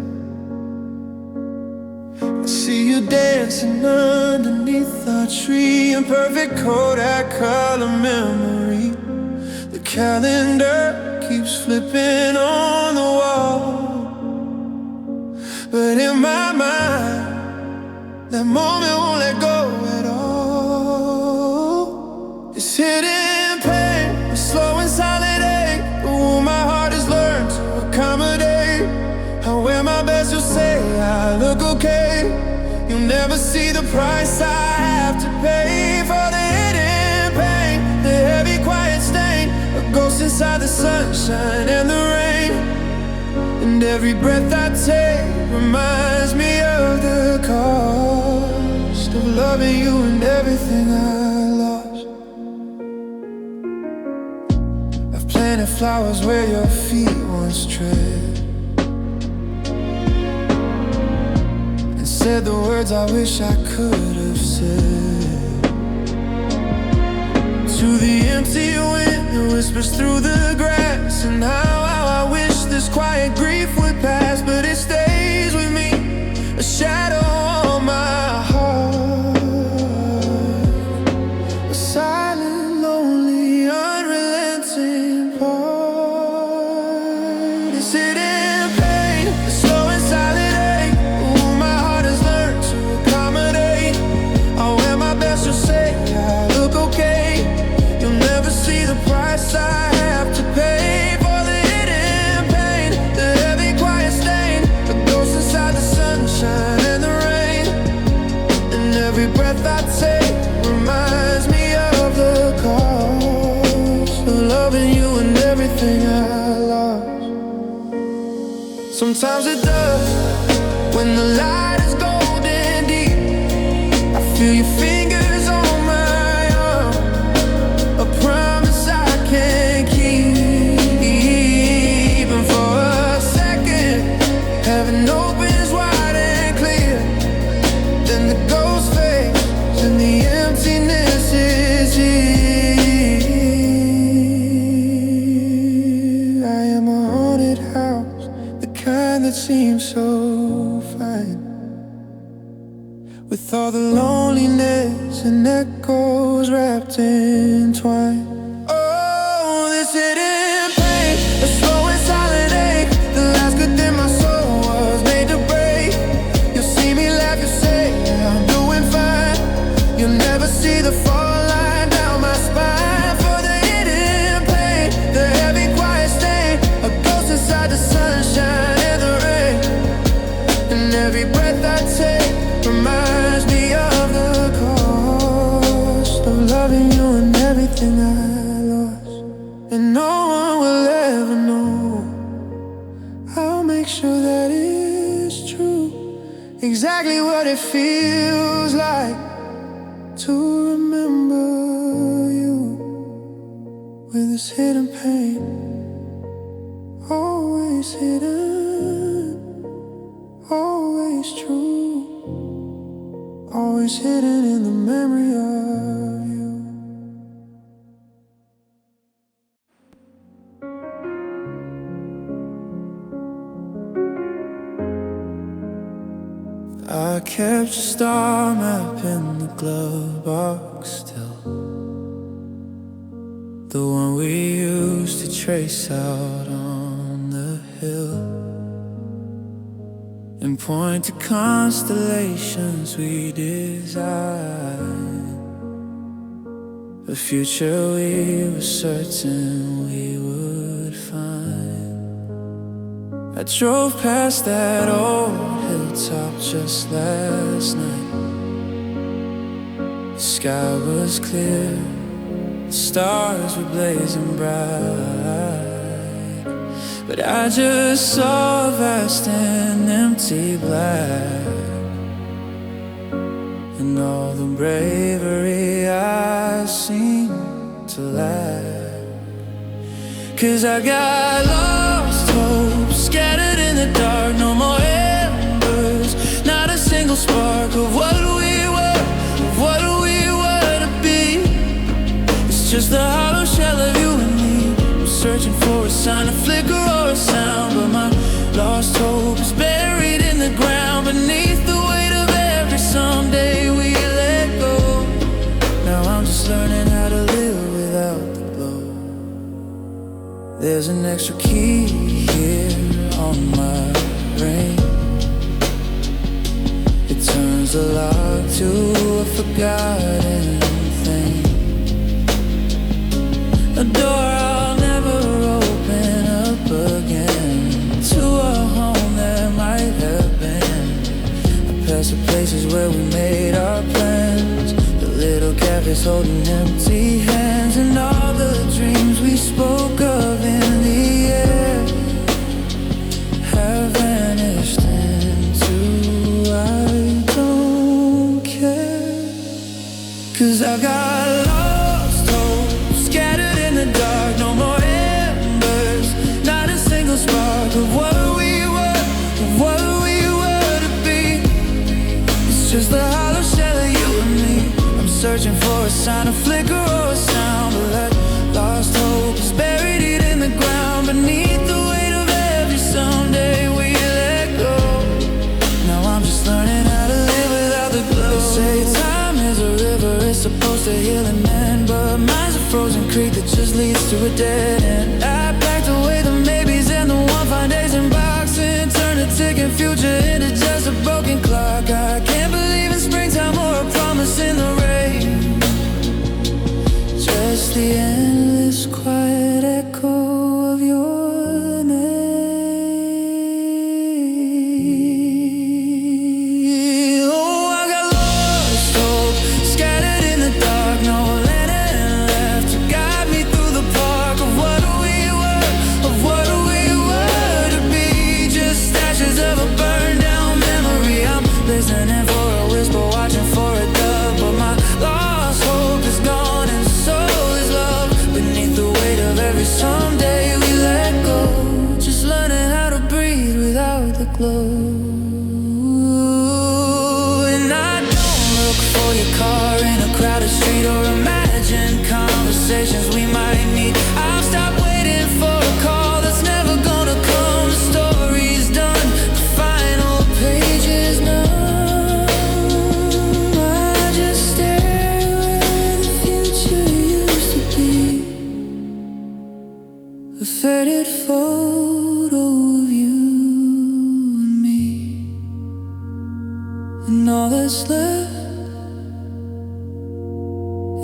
I see you dancing underneath our tree in perfect Kodak color memory. The calendar keeps flipping on the wall, but in my mind that moment won't let go at all. It's hidden pain, a slow and silent ache, the wound my heart has learned to accommodate. I wear my best, you'll say I look okay. You'll never see the price I have to pay for the hidden pain, the heavy quiet stain, a ghost inside the sunshine and the rain. And every breath I take reminds me of the cost of loving you and everything I lost. I've planted flowers where your feet once tread, and said the words I wish I could have said. To the empty wind that whispers through the grass, and how I wish this quiet grief would pass, but it stays with me, a shadow on my heart, a silent, lonely, unrelenting part. It's hidden pain, a slow and silent ache, ooh, my heart has learned to accommodate. I wear my best, you'll say I look okay. You'll never see the price I have to pay. And the rain, and every breath I take reminds me of the cost of loving you and everything I lost. Sometimes it does, when the light is golden deep, I feel your fingers on my arm, a promise I can't keep. And for a second, heaven opens wide, the ghost fades and the emptiness is here. I am a haunted house, the kind that seems so fine, with all the loneliness and echoes wrapped in twine. Oh, this hidden pain, a slow and silent ache, the last good thing my soul was made to break. You'll see me laugh, you'll say I'm doing fine. You'll never see the fall line down my spine. For the hidden pain, the heavy quiet stain, a ghost inside the sunshine and the rain. And every breath I take reminds me of the cost of loving you and everything I lost. And no one will ever know. I'll make sure that it's true, exactly what it feels like to remember you with this hidden pain, always hidden, always true, always hidden in the memory of you. I can't kept your star map in the glove box still, the one we used to trace out on the hill, and point to constellations we design, a future we were certain we would find. I drove past that old hilltop just last night. The sky was clear, the stars were blazing bright, but I just saw a vast and empty black, and all the bravery I seemed to lack. 'Cause I got lost hope scattered in the dark, no more embers, not a single spark of what we were, of what we were to be. It's just the hollow shell of you and me. I'm searching for a sign, a flicker or a sound, but my lost hope is buried in the ground beneath the weight of every someday we let go. Now I'm just learning how to live without the glow. There's an extra key here on my ring. It turns the lock to a forgotten thing, a door I'll never open up again, to a home that might have been. I pass the places where we made our plans, the little cafes holding empty hands, and all the dreams we spoke of in the air have vanished into I don't care. 'Cause I got lost hope scattered in the dark, no more embers, not a single spark of what we were, of what we were to be. It's just the hollow shell of you and me. I'm searching for a sign, a flicker or a sound, but that lost hope is buried in the ground beneath the weight of every someday we let go. Now I'm just learning how to live without the glow. They say time is a river, it's supposed to heal and mend, but mine's a frozen creek that just leads to a dead end. I packed away the maybes and the one fine days in boxing, turned a ticking future into just a broken clock. I can't believe in springtime or a promise in the rain, just the endless quiet echo of your name. Oh, I got lost hope scattered in the dark, no lantern left to guide me through the park of what we were, of what we were to be. Just ashes of a burned down memory. I'm listening for a whisper, watching for a dove, but my lost hope is gone and so is love beneath the weight of every someday we let go. Just learning how to breathe without the glow. And I don't look for your car in a crowded street or imagine conversations we might need. I've stopped waiting for a call that's never gonna come. The story's done, the final page is numb. I just stare where the future used to be, a faded photo of you and me, and all that's left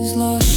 is lost.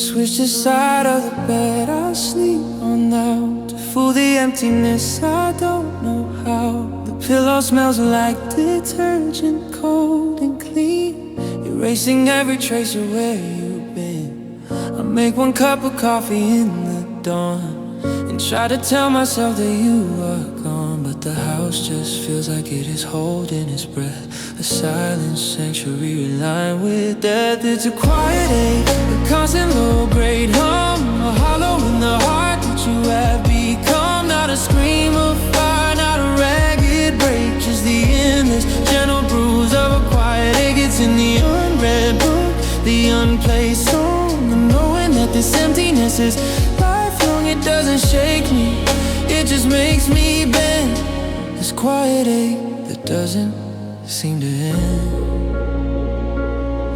Switch the side of the bed I sleep on now, to fool the emptiness I don't know how. The pillow smells like detergent, cold and clean, erasing every trace of where you've been. I'm make one cup of coffee in the dawn and try to tell myself that you are gone. But the house just feels like it is holding its breath, a silent sanctuary lined with death. It's a quiet ache, a constant low-grade hum, a hollow in the heart that you have become. Not a scream of fire, not a ragged break, just the endless gentle bruise of a quiet ache. It's in the unread book, the unplayed song, and knowing that this emptiness is lifelong. It doesn't shake me, it just makes me bend. This quiet ache that doesn't seem to end.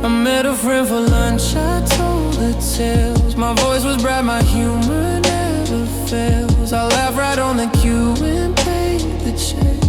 I met a friend for lunch, I told her tales. My voice was bright, my humor never fails. I laugh right on the cue and pay the check.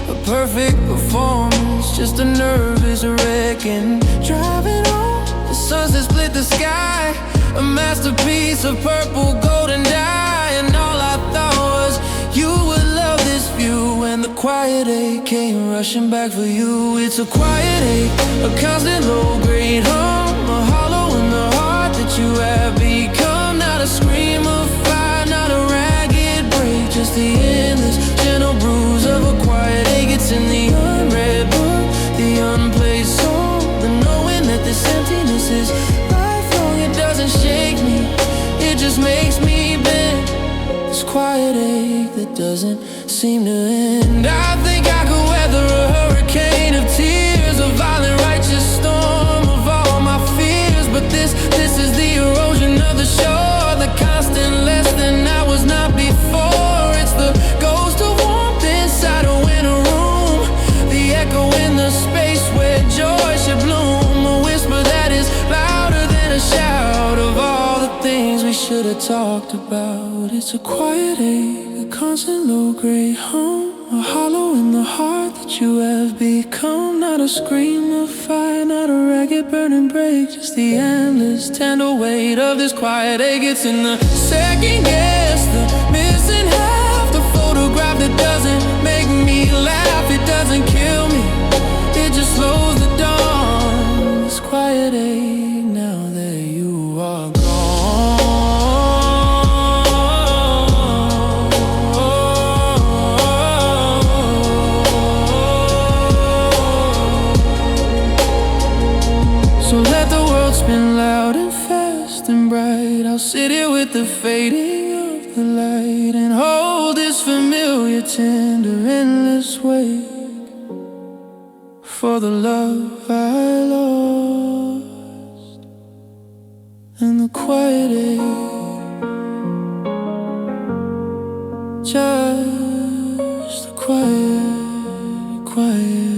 A perfect performance, just a nervous wreck. And driving home, the sunset split the sky, a masterpiece of purple, golden dye. And all I thought was you would love this view. And the quiet ache came rushing back for you. It's a quiet ache, a constant low-grade hum, a hollow in the heart that you have become. Not a scream of fire, not a ragged break, just the endless gentle bruise of a quiet ache. It's in the unread book, the unplayed song, the knowing that this emptiness is lifelong. It doesn't shake me, it just makes me bend. This quiet ache that doesn't seem to end. I think I could weather a hurricane of tears, a violent righteous storm of all my fears. But this is the erosion of the shore, the constant less than I was not before. It's the ghost of warmth inside a winter room, the echo in the space where joy should bloom, a whisper that is louder than a shout of all the things we should have talked about. It's a quiet ache, a constant low-grade hum, a hollow in the heart that you have become. Not a scream of fire, not a ragged burning break, just the endless tender weight of this quiet ache. It's in the second guess, the missing half, the photograph that doesn't make me laugh. It doesn't kill me, it just slows the dawn. This quiet ache, now that you are gone. So let the world spin loud and fast and bright. I'll sit here with the fading of the light and hold this familiar, tender, endless wake for the love I lost and the quiet ache, just the quiet, quiet.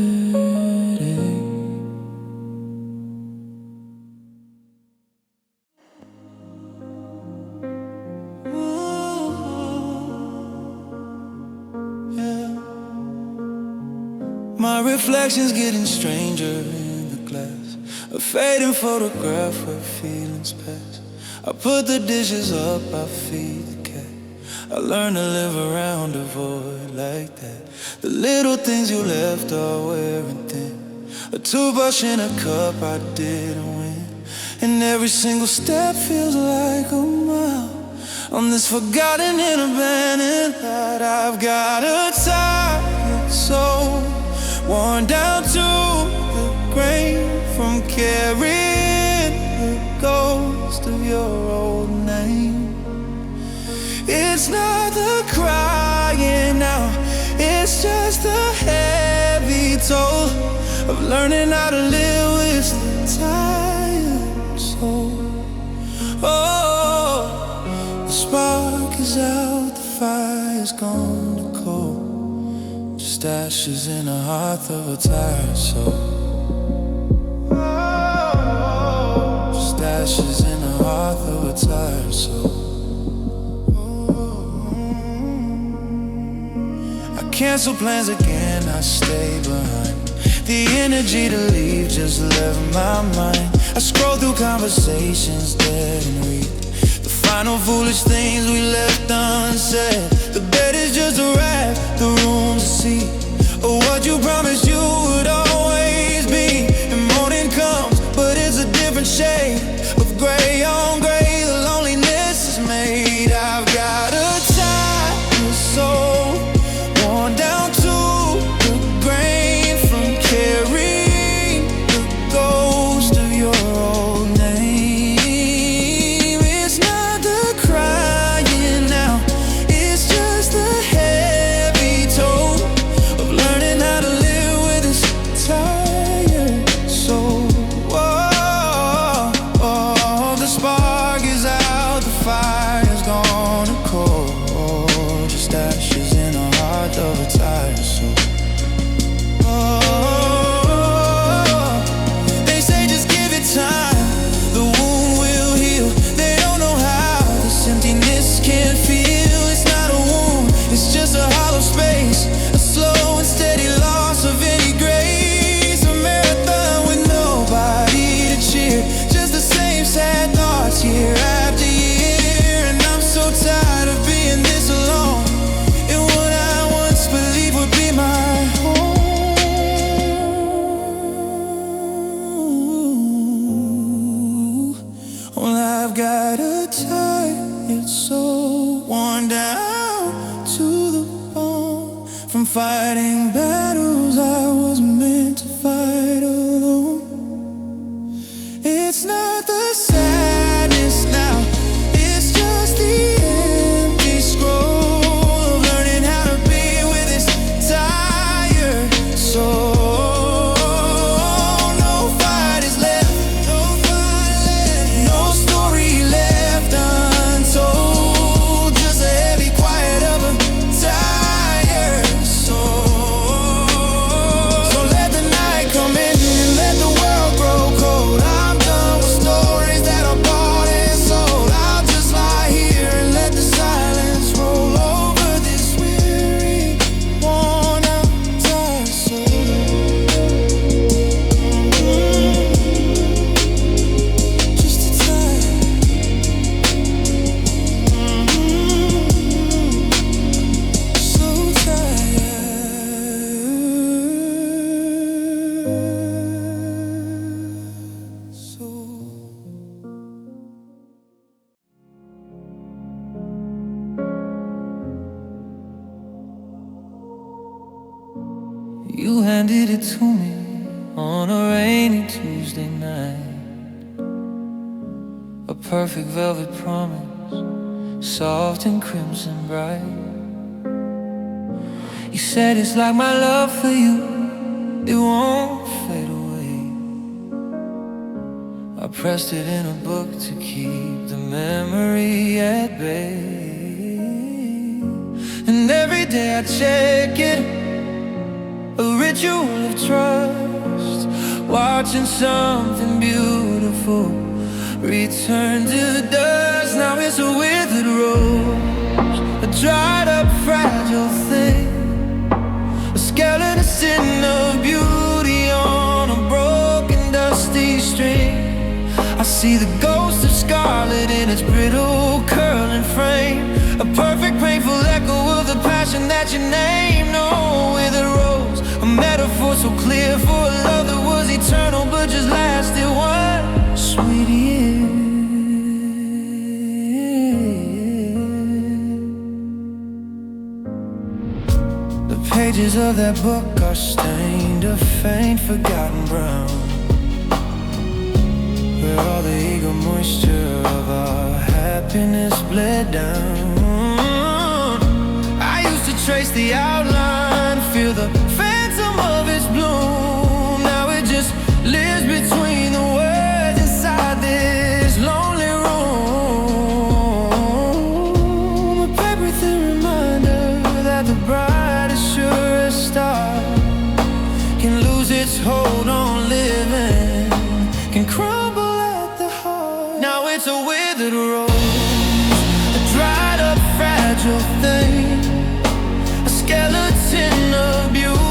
My reflection's getting stranger in the glass, a fading photograph where feelings pass. I put the dishes up, I feed the cat. I learned to live around a void like that. The little things you left are wearing thin, a toothbrush in a cup I didn't win. And every single step feels like a mile on this forgotten and abandoned path. I've got a tired soul, worn down to the grain from carrying the ghost of your old name. It's not the crying now, it's just the heavy toll of learning how to live with the tired soul. Oh, the spark is out, the fire's gone to cold, just ashes in the hearth of a tired soul. Just ashes in the hearth of a tired soul. I cancel plans again, I stay behind. The energy to leave just left my mind. I scroll through conversations dead and read the final foolish things we left unsaid. The bed is just a wrap, the room's a seat of what you promised you would always be. And morning comes, but it's a different shade of gray on gray. The weight. I've got a tired soul, worn down to the grain from carrying the ghost of your old name. It's not the crying now, it's just the heavy toll of learning how to live with this tired soul. The spark is out, the fire's gone cold, just ashes in the heart of a tired soul. They say just give it time, the wound will heal. They don't know how this emptiness can feel. It's not a wound, it's just a hollow space, a slow and steady loss of any grace. A marathon with nobody to cheer, just the same sad thoughts year after year. And I'm so tired of being this alone in what I once believed would be my home. Well, I've got a tired soul, worn down to the bone from fighting battles I was meant to fight alone. It's not the sadness now, it's just the empty scroll of learning how to be with this tired soul. No fight is left, no story left untold, just a heavy quiet of a tired soul. So let the night come in and let the world grow cold. I'm done with stories that are bought and sold. I'll just lie here and let the silence roll over this weary, worn out, tired soul. Just a tired, so tired soul. You handed it to me on a rainy Tuesday night, a perfect velvet promise, soft and crimson bright. You said it's like my love for you, it won't fade away. I pressed it in a book to keep the memory at bay. And every day I check it, a ritual of trust, watching something beautiful return to dust. Now it's a withered rose, a dried up fragile thing, a skeleton of beauty on a broken dusty string. I see the ghost of scarlet in its brittle curling frame, a perfect painful echo of the passion that you name. No withered rose, a metaphor so clear for a love that was eternal but just lasted one sweet year. The pages of that book are stained a faint forgotten brown, where all the eager moisture of our happiness bled down. I used to trace the outline, feel the phantom of its bloom. Now it just lives between the words inside this lonely room. A paper thin reminder that the brightest, surest star can lose its hold on living, can crumble at the heart. Now it's a withered rose, a dried up fragile thing, a skeleton of beauty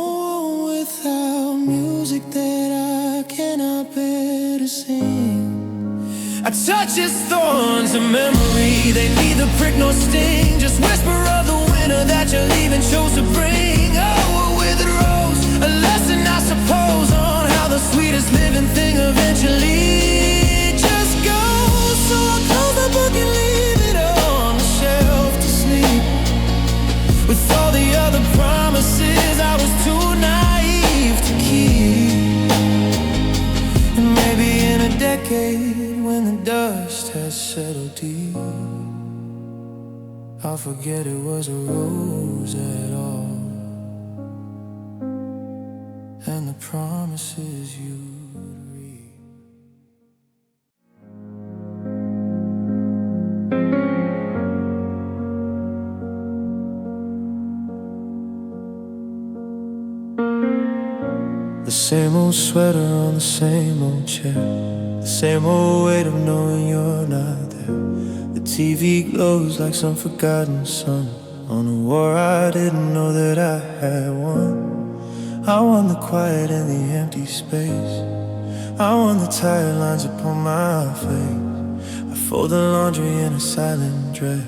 home without music that I cannot bear to sing. I touch its thorns of memory, they neither prick nor sting. Just whisper of the winter that you're leaving chose to bring. Oh, a withered rose, a lesson I suppose on how the sweetest living thing eventually just goes. So I close the book and leave it on the shelf to sleep, with all the other promises I was too naive to keep. And maybe in a decade, when the dust has settled deep, I'll forget it was a rose at all, and the promises you'd read. The same old sweater on the same old chair, the same old weight of knowing you're not there. The TV glows like some forgotten sun on a war I didn't know that I had won. I won the quiet and the empty space, I won the tired lines upon my face. I fold the laundry in a silent dread,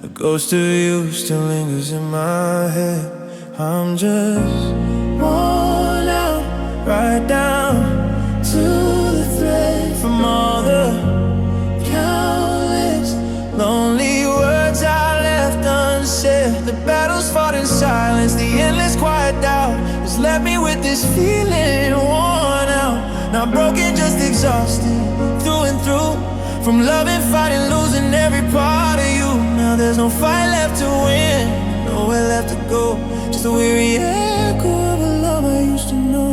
a ghost of you still lingers in my head. I'm just worn out, right down to the thread, from all the countless lonely words I left unsaid. The battles fought in silence, the endless quiet doubt has left me with this feeling worn out. Not broken, just exhausted through and through, from loving, fighting, losing every part of you. Now there's no fight left to win, nowhere left to go, just a weary echo of a love I used to know.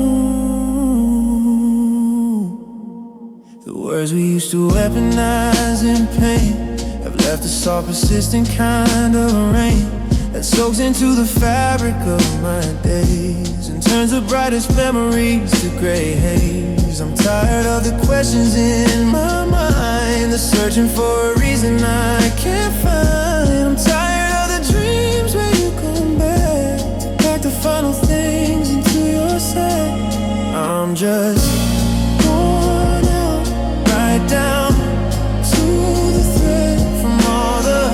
The words we used to weaponize in pain have left a soft, persistent kind of rain that soaks into the fabric of my days and turns the brightest memories to gray haze. I'm tired of the questions in my mind, the searching for a reason I can't find. I'm tired of the dreams where you come back to pack the final things into your set. I'm just worn out, right down to the thread, from all the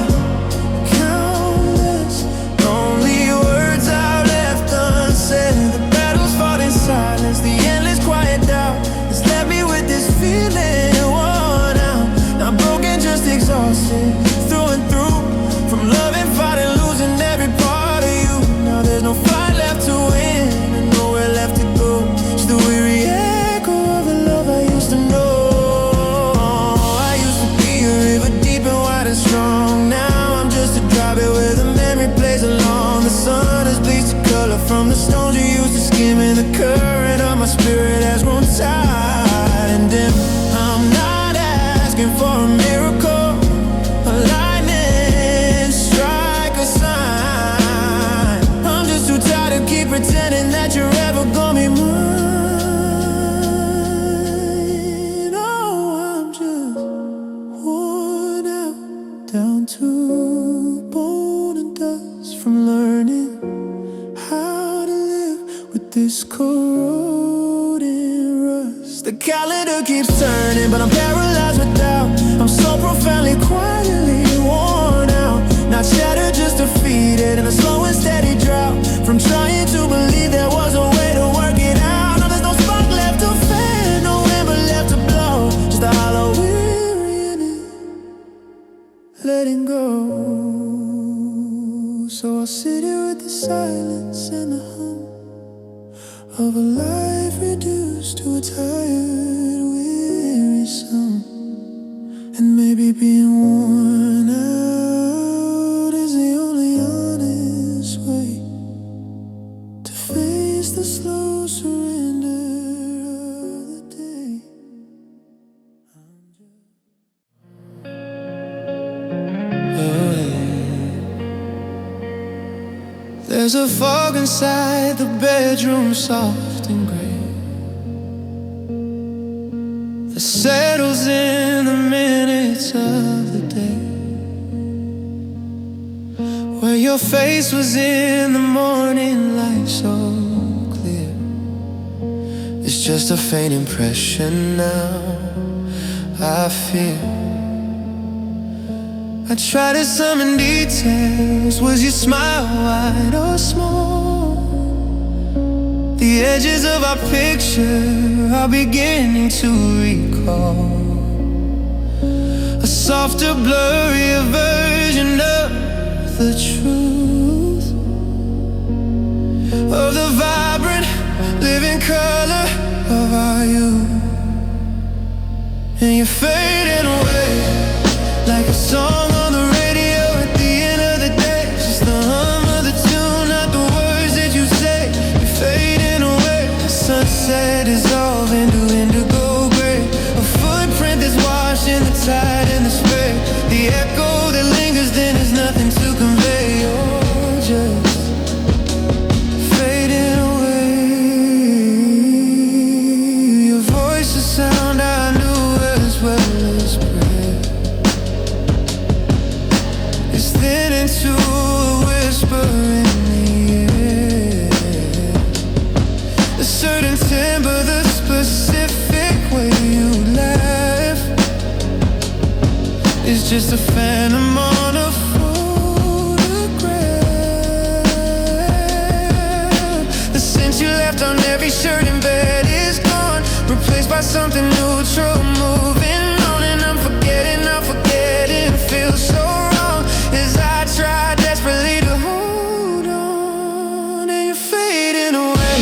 countless lonely words I've left unsaid. The battles fought in silence, the endless quiet doubt has left me with this feeling worn out. Not broken, just exhausted through and through, from loving, fighting, losing every part of you. Now there's no fight left to win and nowhere left to go, just a weary echo of a love I used to know. I used to be a river deep and wide and strong. Now I'm just a drop it where the memory plays along. The sun has bleached the color from the stones you used to skim, and the current of my spirit has grown tired and dim. I'm not asking for a miracle, a lightning strike, a sign. I'm just too tired to keep pretending that you're ever gonna be mine. Oh, I'm just worn out, down to bone and dust, from learning how to live with this corroding rust. The calendar keeps turning, but I'm paralyzed with doubt. I'm so profoundly, quietly worn out, not shattered, just defeated in a slow and steady drought, from trying to believe there was a way to work it out. No, there's no spark left to fan, no wind but left to blow, just a hollow weary in it, letting go. So I'll sit here with the silence and the hum of a life reduced to a tired, weary song. And maybe being worn out is the only honest way to face the slow surrender of the day. There's a fog inside the bedroom, soft and gray, that settles in the minutes of the day, where your face was in the morning light so It's just a faint impression now. I fear I try to summon details. Was your smile wide or small? The edges of our picture are beginning to recall a softer, blurrier version of the truth, of the vibrant, living color of our youth. And you're fading away like a song on the radio at the end of the day. Just the hum of the tune, not the words that you say. You're fading away. The sunset dissolve into indigo gray, a footprint that's washed in the tide and the spray. The echo that lingers, then is nothing to convey. You're just fading away. Your voice, a sound I knew as well as prayer, is thin into a whisper in the air. A certain timbre, the specific way you laugh, is just a phantom on a photograph. The scent you left on every shirt in bed is gone, replaced by something neutral. Moving on and I'm forgetting, feels so wrong as I try desperately to hold on. And you're fading away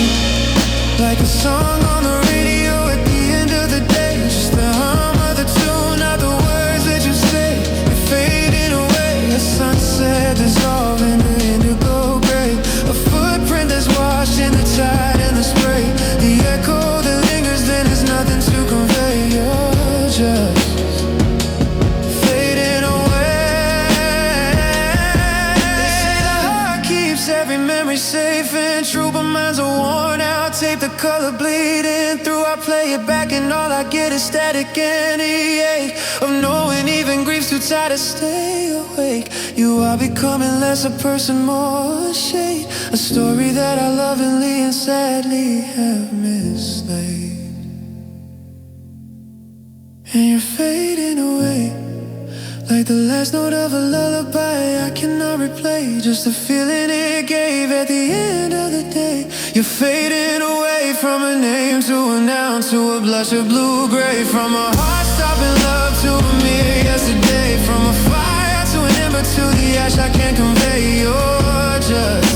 like a song on the radio at the end of the day. Just the hum of the tune, not the words that you say. You're fading away. The sunset dissolving indigo gray, a footprint that's washed in the tide and the spray. The echo that lingers, then is nothing to convey. You're just fading away. They say the heart keeps every memory safe and true, but mine's a worn out tape, the color bleeding through. I play it back and all I get is static and the ache of knowing even grief's too tired to stay awake. You are becoming less a person, more a shade, a story that I lovingly and sadly have mislaid. And you're fading away like the last note of a lullaby I cannot replay, just the feeling it gave at the end of the day. You're fading away from a name to a noun to a blush of blue-gray, from a heart-stopping love to a mere yesterday, from a fire to an ember to the ash I can't convey. You're just